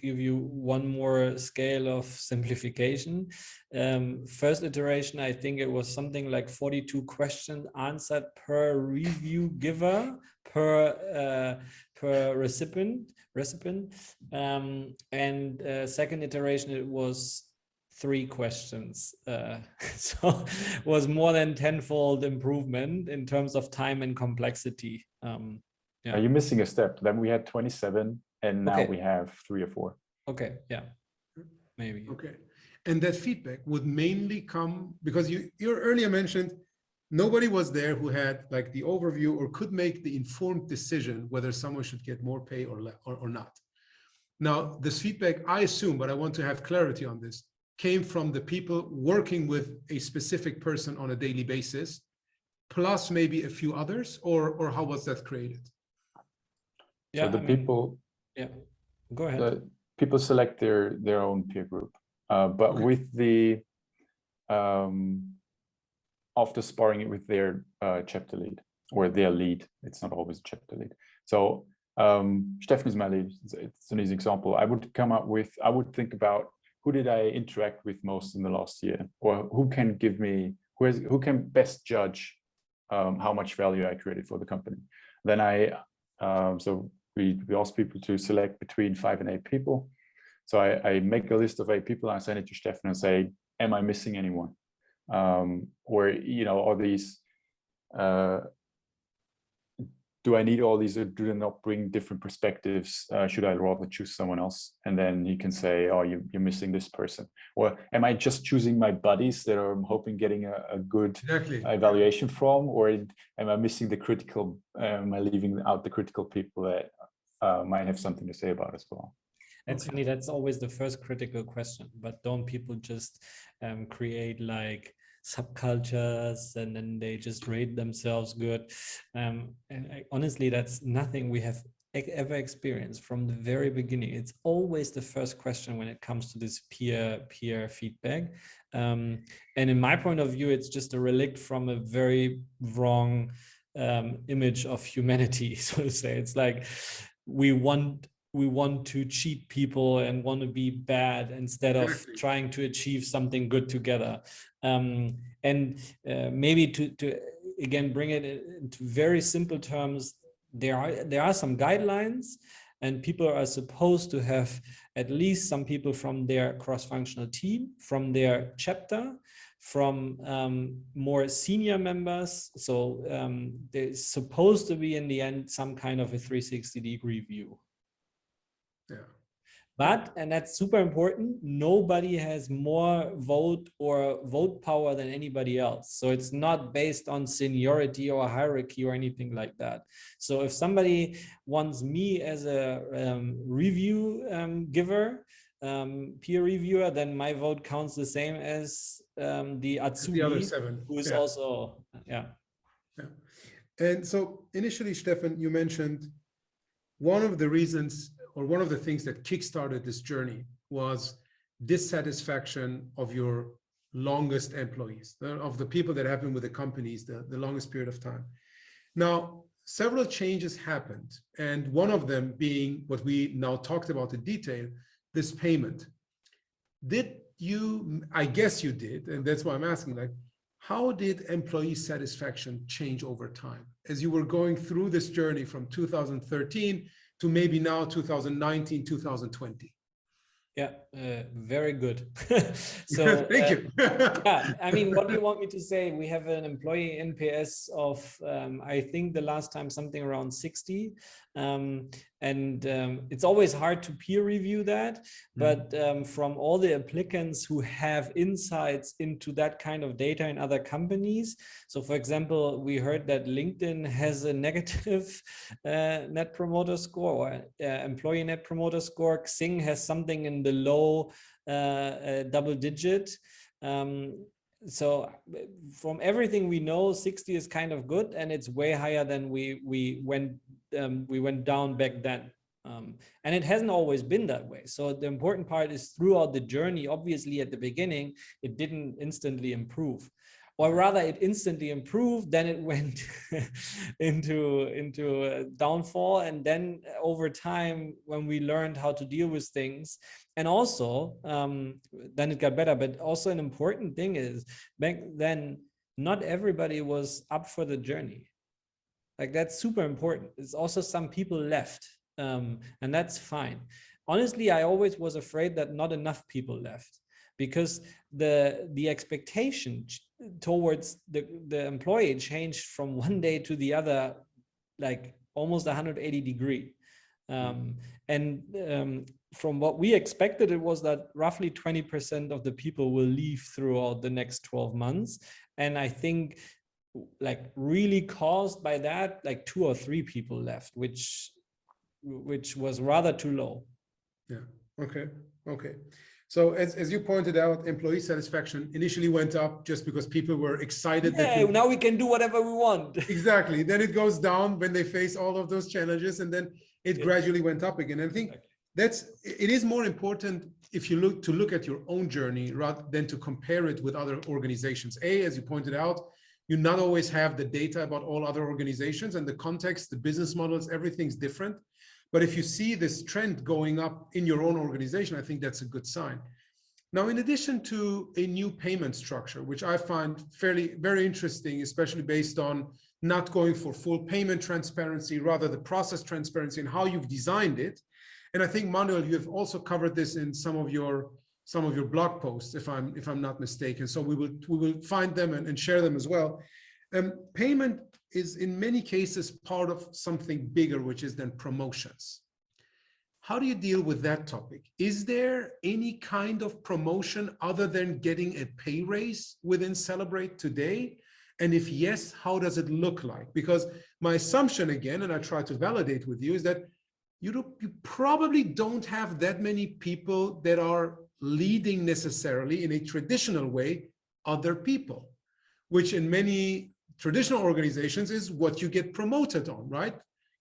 give you one more scale of simplification, first iteration, I think it was something like 42 questions answered per review giver, per recipient. And second iteration, it was 3 questions. So it was more than tenfold improvement in terms of time and complexity. Yeah. You're missing a step. Then we had 27 and now we have 3 or 4. Okay, yeah, maybe. Okay, and that feedback would mainly come because you earlier mentioned nobody was there who had like the overview or could make the informed decision whether someone should get more pay or not. Now, this feedback, I assume, but I want to have clarity on this, came from the people working with a specific person on a daily basis, plus maybe a few others, or how was that created? So the people, go ahead. The people select their own peer group, but with the after sparring it with their chapter lead or their lead. It's not always a chapter lead. So Steffen is my lead. It's an easy example. I would think about who did I interact with most in the last year, or who can give me, who can best judge how much value I created for the company. Then we ask people to select between 5 and 8 people. So I make a list of 8 people and I send it to Steffen and say, am I missing anyone? Or, are these, do I need all these, or do they not bring different perspectives? Should I rather choose someone else? And then you can say, oh, you're missing this person. Or am I just choosing my buddies that I'm hoping getting a good evaluation from? Or am I missing the critical, am I leaving out the critical people that might have something to say about as well? It's funny, that's always the first critical question, but don't people just create like subcultures and then they just rate themselves good? And honestly, that's nothing we have ever experienced from the very beginning. It's always the first question when it comes to this peer feedback. And in my point of view, it's just a relic from a very wrong image of humanity, so to say. It's like we want to cheat people and want to be bad instead of trying to achieve something good together. Maybe to again bring it into very simple terms, there are some guidelines, and people are supposed to have at least some people from their cross-functional team, from their chapter, from more senior members. So there's supposed to be in the end some kind of a 360-degree view. Yeah. But, and that's super important, nobody has more vote power than anybody else. So it's not based on seniority or hierarchy or anything like that. So if somebody wants me as a review giver, peer reviewer, then my vote counts the same as the Azubi, the other 7, who is also, And so initially, Steffen, you mentioned one of the reasons, or one of the things that kickstarted this journey was dissatisfaction of your longest employees, of the people that have been with the companies the longest period of time. Now, several changes happened, and one of them being what we now talked about in detail, this payment. Did you, I guess you did, and that's why I'm asking, like, how did employee satisfaction change over time as you were going through this journey from 2013 to maybe now 2019, 2020? Yeah, very good. So thank you. Yeah, I mean, what do you want me to say? We have an employee NPS of, I think the last time something around 60. And it's always hard to peer review that, but from all the applicants who have insights into that kind of data in other companies. So for example, we heard that LinkedIn has a negative net promoter score, or employee net promoter score. Xing has something in the low double digit. So from everything we know, 60 is kind of good, and it's way higher than we went down back then. And it hasn't always been that way. So the important part is throughout the journey, obviously at the beginning, it didn't instantly improve. Or rather, it instantly improved, then it went into a downfall. And then over time, when we learned how to deal with things, and also then it got better. But also an important thing is, back then, not everybody was up for the journey. Like, that's super important. It's also some people left, and that's fine. Honestly, I always was afraid that not enough people left, because the expectation towards the employee changed from one day to the other, like almost 180 degree. From what we expected, it was that roughly 20% of the people will leave throughout the next 12 months. And I think, like, really caused by that, like 2 or 3 people left, which was rather too low. Yeah. Okay. So as you pointed out, employee satisfaction initially went up just because people were excited. Yeah, now we can do whatever we want. Exactly. Then it goes down when they face all of those challenges, and then it gradually went up again. And I think it is more important if you look at your own journey rather than to compare it with other organizations. As you pointed out, you not always have the data about all other organizations, and the context, the business models, everything's different. But if you see this trend going up in your own organization, I think that's a good sign. Now, in addition to a new payment structure, which I find very interesting, especially based on not going for full payment transparency, rather the process transparency and how you've designed it. And I think, Manuel, you have also covered this in some of your blog posts, if I'm not mistaken. So we will find them and share them as well. Payment is in many cases part of something bigger, which is then promotions. How do you deal with that topic? Is there any kind of promotion other than getting a pay raise within Celebrate today? And if yes, how does it look like? Because my assumption, again, and I try to validate with you, is that you probably don't have that many people that are leading necessarily in a traditional way other people, which in many traditional organizations is what you get promoted on, right?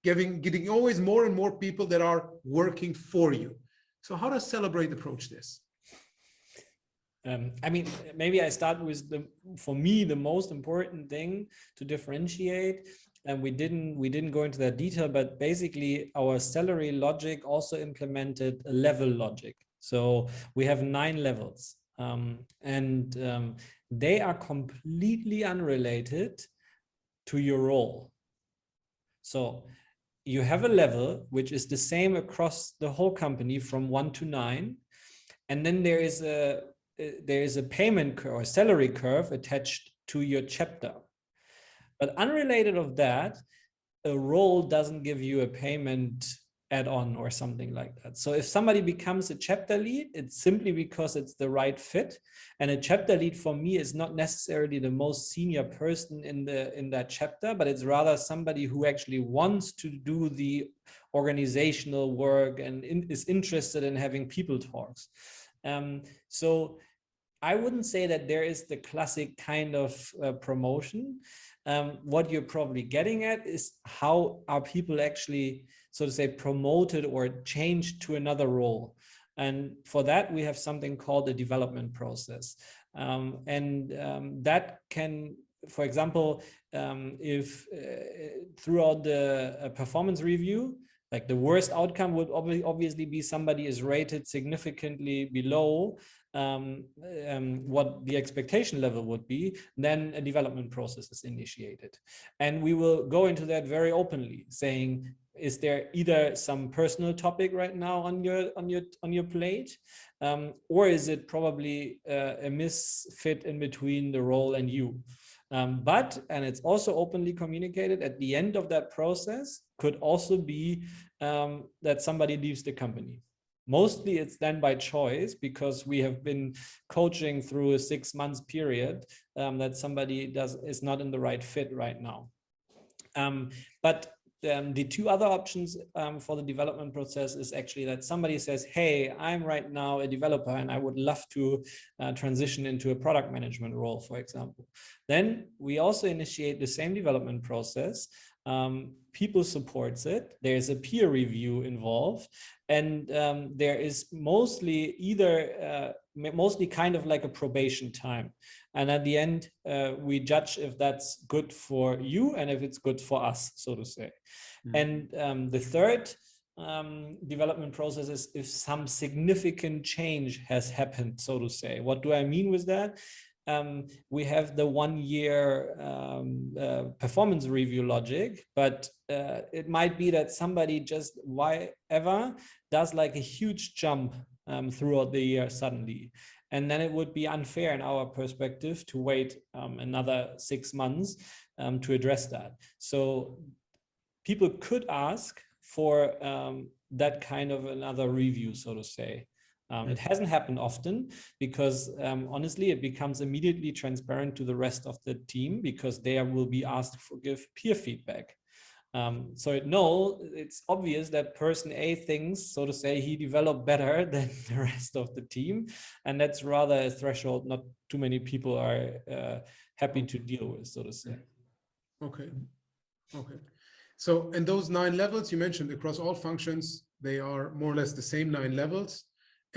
Getting always more and more people that are working for you. So how does Celebrate approach this? I mean, maybe I start with for me, the most important thing to differentiate, and we didn't go into that detail, but basically our salary logic also implemented a level logic. So we have 9 levels, and they are completely unrelated to your role. So you have a level which is the same across the whole company from 1 to 9, and then there is a payment curve or salary curve attached to your chapter. But unrelated of that, a role doesn't give you a payment add-on or something like that. So if somebody becomes a chapter lead, it's simply because it's the right fit. And a chapter lead for me is not necessarily the most senior person in that chapter, but it's rather somebody who actually wants to do the organizational work and is interested in having people talks. So I wouldn't say that there is the classic kind of promotion. What you're probably getting at is how are people actually, so to say, promoted or changed to another role. And for that, we have something called a development process. That can, for example, if throughout the performance review, like the worst outcome would obviously be somebody is rated significantly below what the expectation level would be, then a development process is initiated. And we will go into that very openly, saying, is there either some personal topic right now on your plate, or is it probably a misfit in between the role and you? But, and it's also openly communicated, at the end of that process could also be that somebody leaves the company. Mostly it's then by choice, because we have been coaching through a 6 months period that somebody is not in the right fit right now. But the two other options for the development process is actually that somebody says, hey, I'm right now a developer and I would love to transition into a product management role, for example. Then we also initiate the same development process. People supports it. There's a peer review involved, and there is mostly mostly kind of like a probation time. And at the end, we judge if that's good for you and if it's good for us, so to say. Mm-hmm. And the third development process is if some significant change has happened, so to say. What do I mean with that? We have the 1 year performance review logic, but it might be that somebody just does like a huge jump throughout the year suddenly. And then it would be unfair in our perspective to wait another 6 months to address that. So people could ask for that kind of another review, so to say. It hasn't happened often because honestly, it becomes immediately transparent to the rest of the team because they will be asked to give peer feedback. So it's obvious that person A thinks, so to say, he developed better than the rest of the team. And that's rather a threshold not too many people are happy to deal with, so to say. Okay. So, and those 9 levels you mentioned across all functions, they are more or less the same 9 levels.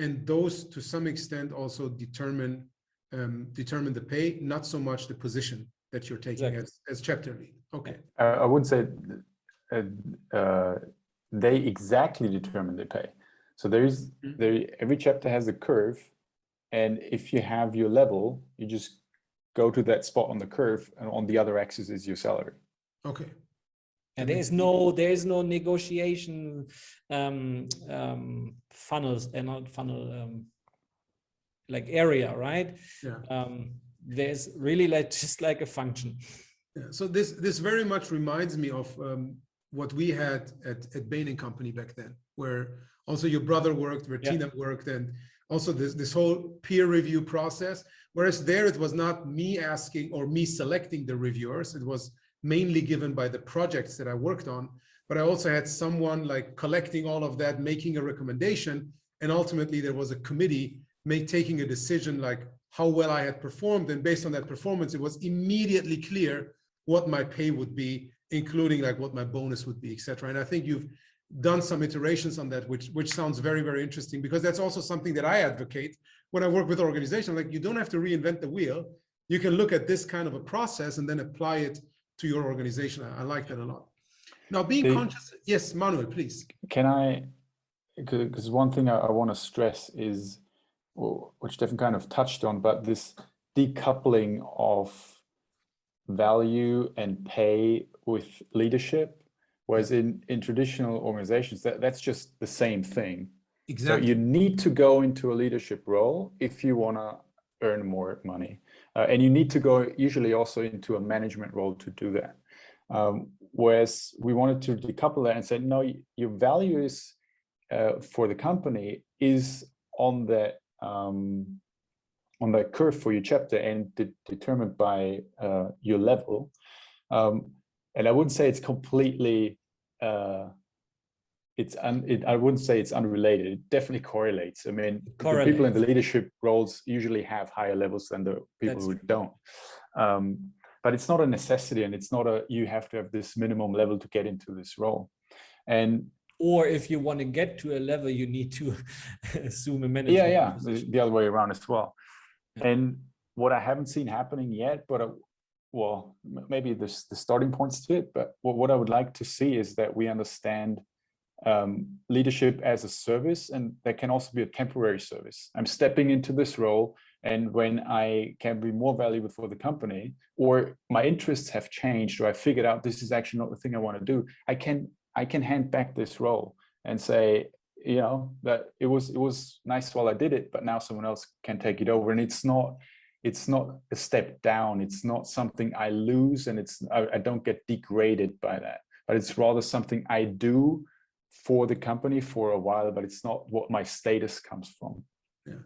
And those, to some extent, also determine the pay, not so much the position that you're taking as chapter lead. Okay. I would say they exactly determine the pay. So every chapter has a curve, and if you have your level, you just go to that spot on the curve, and on the other axis is your salary. Okay. And there's no negotiation funnels and not funnel like area, right? Yeah. There's really just like a function. Yeah. So this very much reminds me of what we had at Bain & Company back then, where also your brother worked, where Tina worked, and also this whole peer review process. Whereas there it was not me asking or me selecting the reviewers, it was mainly given by the projects that I worked on, but I also had someone like collecting all of that, making a recommendation, and ultimately there was a committee taking a decision like how well I had performed, and based on that performance, it was immediately clear what my pay would be, including like what my bonus would be, etc. And I think you've done some iterations on that, which sounds very, very interesting, because that's also something that I advocate when I work with organizations. Like, you don't have to reinvent the wheel. You can look at this kind of a process and then apply it to your organization. I like that a lot. Now, being conscious, yes, Manuel, please. Can I, because one thing I want to stress is, which Steffen kind of touched on, but this decoupling of value and pay with leadership, whereas in traditional organizations, that's just the same thing. Exactly. So you need to go into a leadership role if you want to earn more money. And you need to go usually also into a management role to do that. Whereas we wanted to decouple that and say, no, your value is for the company is on that curve for your chapter and determined by your level. And I wouldn't say it's completely, I wouldn't say it's unrelated. It definitely correlates. I mean, the people in the leadership roles usually have higher levels than the people who don't. But it's not a necessity, and it's not you have to have this minimum level to get into this role. Or if you want to get to a level, you need to assume a management position. The other way around as well. Yeah. And what I haven't seen happening yet, but well, maybe the starting points to it, but what I would like to see is that we understand leadership as a service, and that can also be a temporary service. I'm stepping into this role, and when I can be more valuable for the company, or my interests have changed, or I figured out this is actually not the thing I want to do, I can hand back this role and say, you know, that it was nice while I did it, but now someone else can take it over. And it's not it's not a step down. It's not something I lose, and I don't get degraded by that. But it's rather something I do for the company for a while, but it's not what my status comes from. Yeah.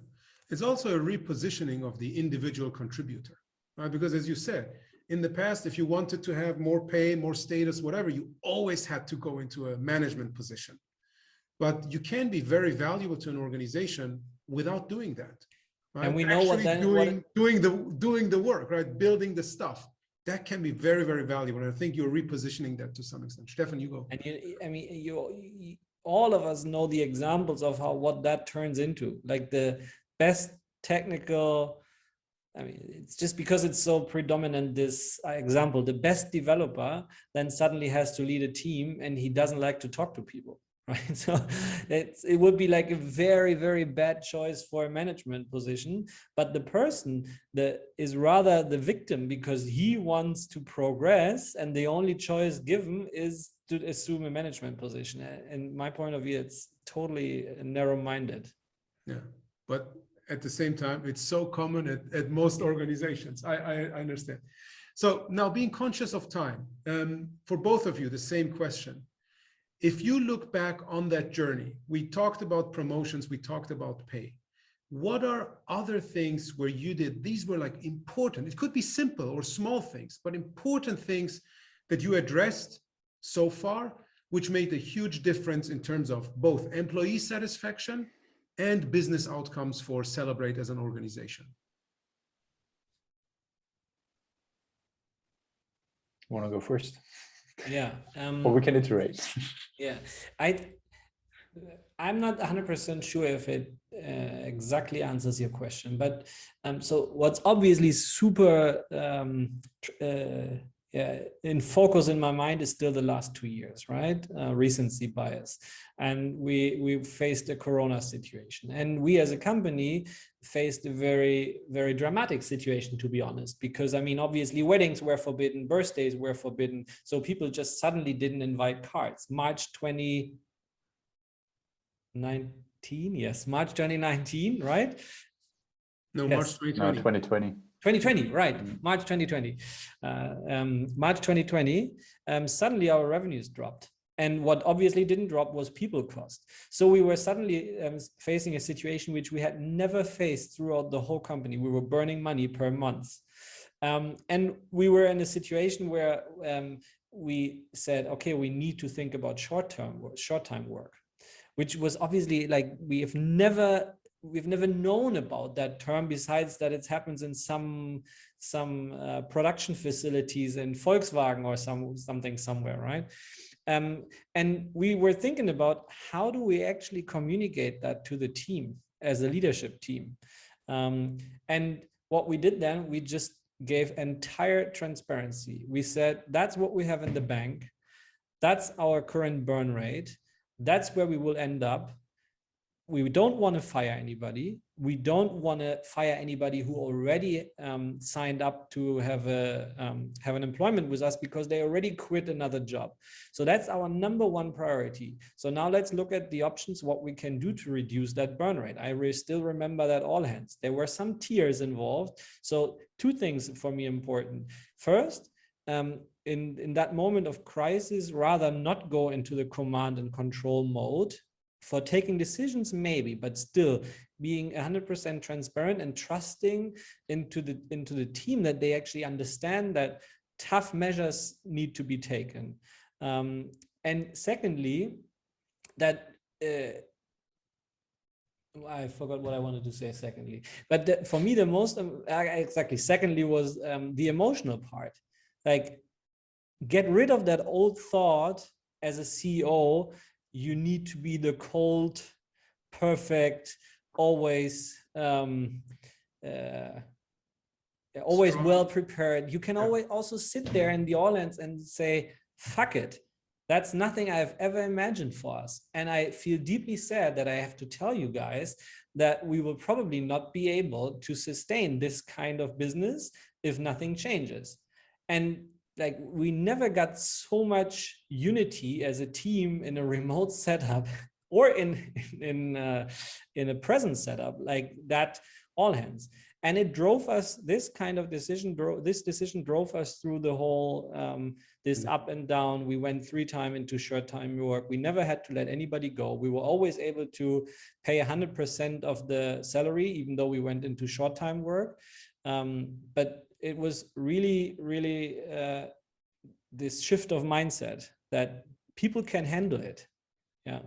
It's also a repositioning of the individual contributor, right? Because as you said, in the past, if you wanted to have more pay, more status, whatever, you always had to go into a management position. But you can be very valuable to an organization without doing that. Right? And we know doing the work, right? Building the stuff. That can be very, very valuable. And I think you're repositioning that to some extent. Steffen, you go. And all of us know the examples of what that turns into. Like the best technical, it's just because it's so predominant, this example, the best developer then suddenly has to lead a team and he doesn't like to talk to people. Right, so it would be like a very, very bad choice for a management position. But the person that is rather the victim because he wants to progress, and the only choice given is to assume a management position. In my point of view, it's totally narrow-minded. Yeah, but at the same time, it's so common at most organizations. I understand. So now, being conscious of time, for both of you, the same question. If you look back on that journey, we talked about promotions, we talked about pay. What are other things where you did, these were like important, it could be simple or small things, but important things that you addressed so far, which made a huge difference in terms of both employee satisfaction and business outcomes for Celebrate as an organization? Want to go first? Yeah. Or we can iterate. Yeah. I'm not 100% sure if it exactly answers your question, but so what's obviously super in focus in my mind is still the last 2 years, right? Recency bias. And we faced a Corona situation. And we as a company faced a very, very dramatic situation, to be honest, because obviously weddings were forbidden, birthdays were forbidden. So people just suddenly didn't invite cards. March 2019, yes, March 2019, right? No, yes. March 2020. No, 2020. 2020, right? March 2020. March 2020, suddenly our revenues dropped. And what obviously didn't drop was people cost. So we were suddenly facing a situation which we had never faced throughout the whole company. We were burning money per month. And we were in a situation where we said, okay, we need to think about short-time work, which was obviously like, we've never known about that term, besides that it happens in some production facilities in Volkswagen or something somewhere, right? And we were thinking about how do we actually communicate that to the team as a leadership team. And what we did then, we just gave entire transparency. We said, that's what we have in the bank. That's our current burn rate. That's where we will end up. We don't want to fire anybody. We don't want to fire anybody who already signed up to have an employment with us because they already quit another job. So that's our number one priority. So now let's look at the options, what we can do to reduce that burn rate. I still remember that all hands. There were some tiers involved. So 2 things for me important. First, in that moment of crisis, rather not go into the command and control mode. For taking decisions, maybe, but still being 100% transparent and trusting into the team that they actually understand that tough measures need to be taken. And secondly, that I forgot what I wanted to say secondly, but for me, the most secondly was the emotional part. Like, get rid of that old thought as a CEO. You need to be the cold, perfect, always well prepared. You can always also sit there in the audience and say, fuck it. That's nothing I've ever imagined for us. And I feel deeply sad that I have to tell you guys that we will probably not be able to sustain this kind of business if nothing changes. And like, we never got so much unity as a team in a remote setup or in a present setup like that, all hands. And it drove us, this kind of decision, this decision drove us through the whole, this up and down. We went 3 times into short time work. We never had to let anybody go. We were always able to pay 100% of the salary, even though we went into short time work. But it was really, really this shift of mindset that people can handle it. Yeah.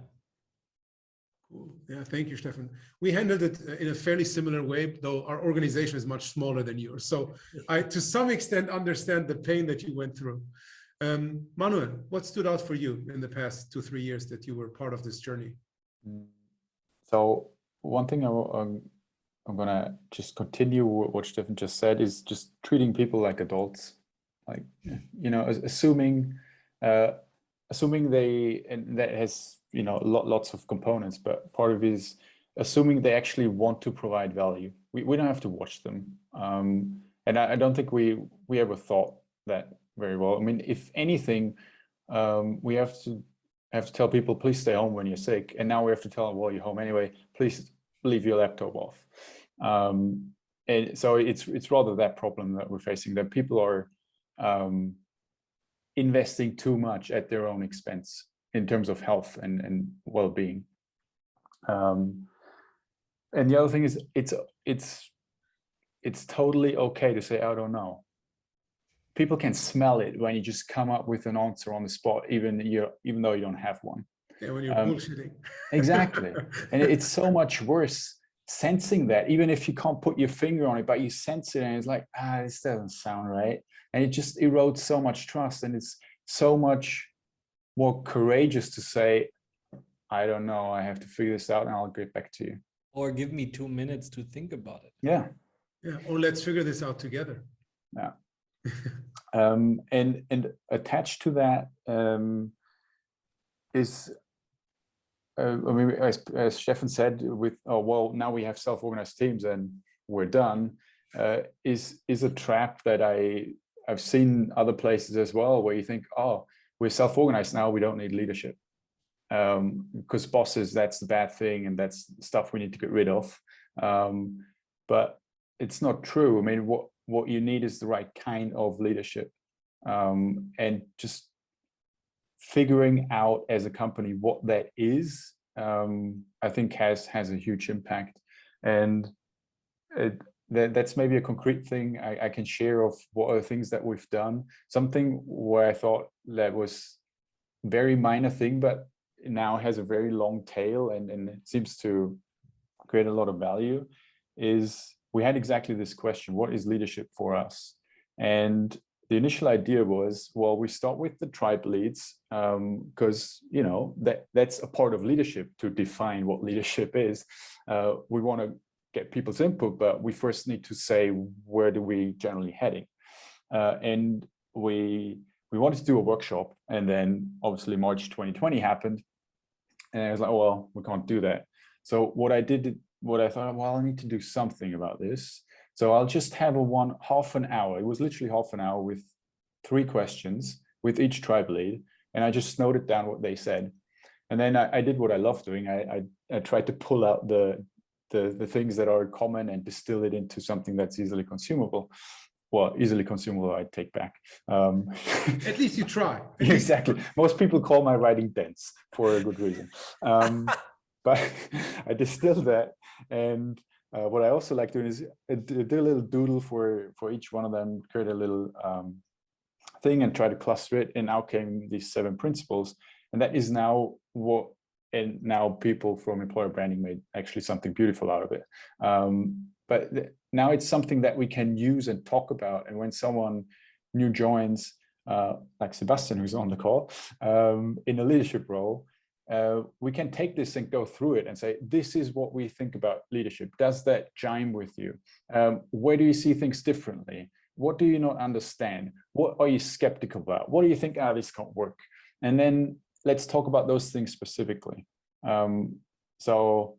Cool. Yeah, thank you, Steffen. We handled it in a fairly similar way, though our organization is much smaller than yours. So I, to some extent, understand the pain that you went through. Manuel, what stood out for you in the past 2-3 years that you were part of this journey? So one thing I'm gonna just continue what Steffen just said is just treating people like adults, like, you know, assuming they, and that has, you know, lots of components, but part of it is assuming they actually want to provide value. We don't have to watch them, and I don't think we ever thought that very well. I mean, if anything, we have to tell people, please stay home when you're sick, and now we have to tell them, well, you're home anyway, please leave your laptop off. And so it's rather that problem that we're facing, that people are investing too much at their own expense in terms of health and well-being. And the other thing is, it's totally okay to say, I don't know. People can smell it when you just come up with an answer on the spot, even though you don't have one. Yeah, when you're bullshitting. Exactly. And it's so much worse sensing that, even if you can't put your finger on it, but you sense it and it's like, this doesn't sound right. And it just erodes so much trust. And it's so much more courageous to say, I don't know, I have to figure this out and I'll get back to you. Or give me 2 minutes to think about it. Yeah. Yeah. Or let's figure this out together. Yeah. And attached to that is, I mean, as Steffen said, with, oh, well, now we have self-organized teams and we're done, is a trap that I've seen other places as well, where you think, oh, we're self-organized now, we don't need leadership. Because bosses, that's the bad thing, and that's stuff we need to get rid of. But it's not true. I mean, what you need is the right kind of leadership, and just figuring out as a company what that is, I think has a huge impact. And that's maybe a concrete thing I can share of what are the things that we've done. Something where I thought that was very minor thing, but now has a very long tail and it seems to create a lot of value, is we had exactly this question: what is leadership for us? And the initial idea was, well, we start with the tribe leads, because, you know, that's a part of leadership, to define what leadership is. We want to get people's input, but we first need to say, where do we generally heading? And we wanted to do a workshop, and then obviously March 2020 happened, and I was like, well, we can't do that. So what I thought, well, I need to do something about this. So I'll just have half an hour. It was literally half an hour with 3 questions with each tribe lead. And I just noted down what they said. And then I did what I love doing. I tried to pull out the things that are common and distill it into something that's easily consumable. Well, easily consumable, I take back. At least you try. Exactly. Most people call my writing dense for a good reason. But I distilled that. And what I also like doing is do a little doodle for each one of them, create a little thing and try to cluster it. And out came these 7 principles. And that is now and now people from employer branding made actually something beautiful out of it. But now it's something that we can use and talk about. And when someone new joins, like Sebastian, who's on the call, in a leadership role, we can take this and go through it and say, this is what we think about leadership. Does that chime with you? Where do you see things differently? What do you not understand? What are you skeptical about? What do you think, this can't work? And then let's talk about those things specifically. So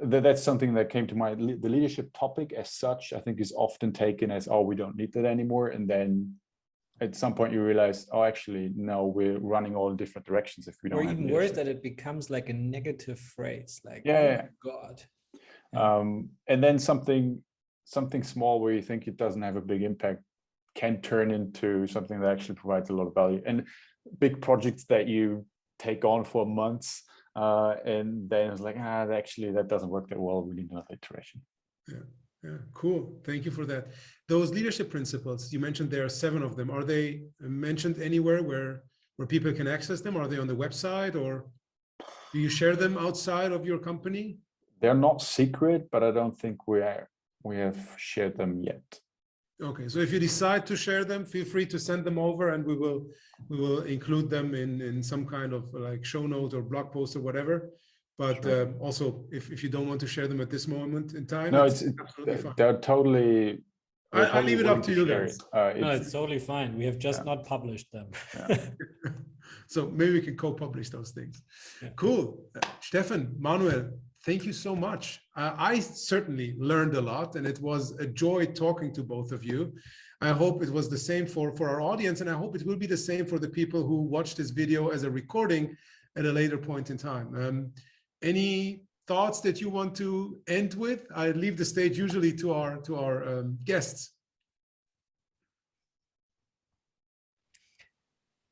that's something that came to mind. The leadership topic as such, I think, is often taken as, oh, we don't need that anymore. And then at some point you realize, oh, actually, no, we're running all in different directions if we don't have leadership. Or even worse, that it becomes like a negative phrase, like, yeah, oh, God. And then something small where you think it doesn't have a big impact can turn into something that actually provides a lot of value. And big projects that you take on for months, and then it's like, actually that doesn't work that well. We need another iteration. Yeah, cool. Thank you for that. Those leadership principles, you mentioned there are 7 of them. Are they mentioned anywhere where people can access them? Are they on the website, or do you share them outside of your company? They're not secret, but I don't think we have shared them yet. Okay, so if you decide to share them, feel free to send them over, and we will include them in some kind of like show note or blog post or whatever. But sure. Also, if you don't want to share them at this moment in time, no, it's absolutely fine. They're totally. I leave it up to you guys. No, it's totally fine. We have just not published them. Yeah. So maybe we can co-publish those things. Yeah. Cool. Steffen, Manuel, thank you so much. I certainly learned a lot, and it was a joy talking to both of you. I hope it was the same for our audience, and I hope it will be the same for the people who watch this video as a recording at a later point in time. Any thoughts that you want to end with? I leave the stage usually to our guests.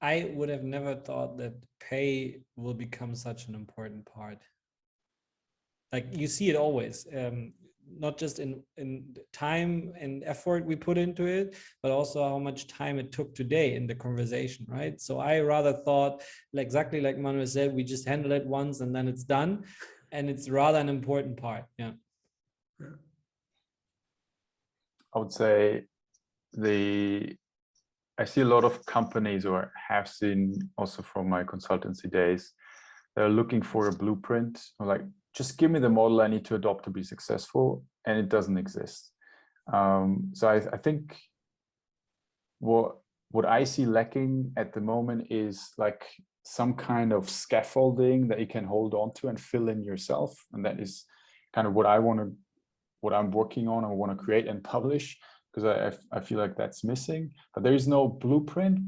I would have never thought that pay will become such an important part. Like you see it always, not just in time and effort we put into it, but also how much time it took today in the conversation, right? So I rather thought, exactly like Manuel said, we just handle it once and then it's done. And it's rather an important part. Yeah. I would say I see a lot of companies, or have seen also from my consultancy days, they're looking for a blueprint, or like, just give me the model I need to adopt to be successful, and it doesn't exist. So I think what I see lacking at the moment is like some kind of scaffolding that you can hold on to and fill in yourself, and that is kind of what I'm working on and want to create and publish, because I feel like that's missing. But there is no blueprint,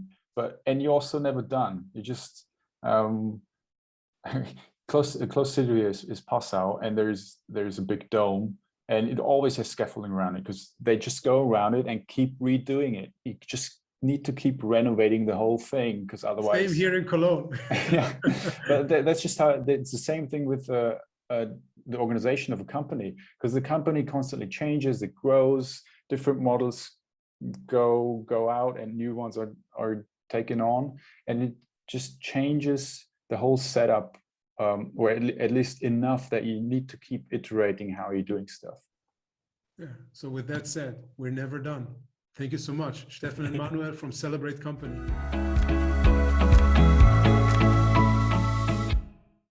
and you're also never done. You just close city is Passau, and there's a big dome, and it always has scaffolding around it, because they just go around it and keep redoing it. You just need to keep renovating the whole thing, because otherwise. Same here in Cologne. Yeah, but that's just how it's the same thing with the organization of a company, because the company constantly changes, it grows, different models go out, and new ones are taken on, and it just changes the whole setup, or at least enough that you need to keep iterating how you're doing stuff. Yeah. So with that said, we're never done. Thank you so much, Steffen and Manuel from Celebrate Company.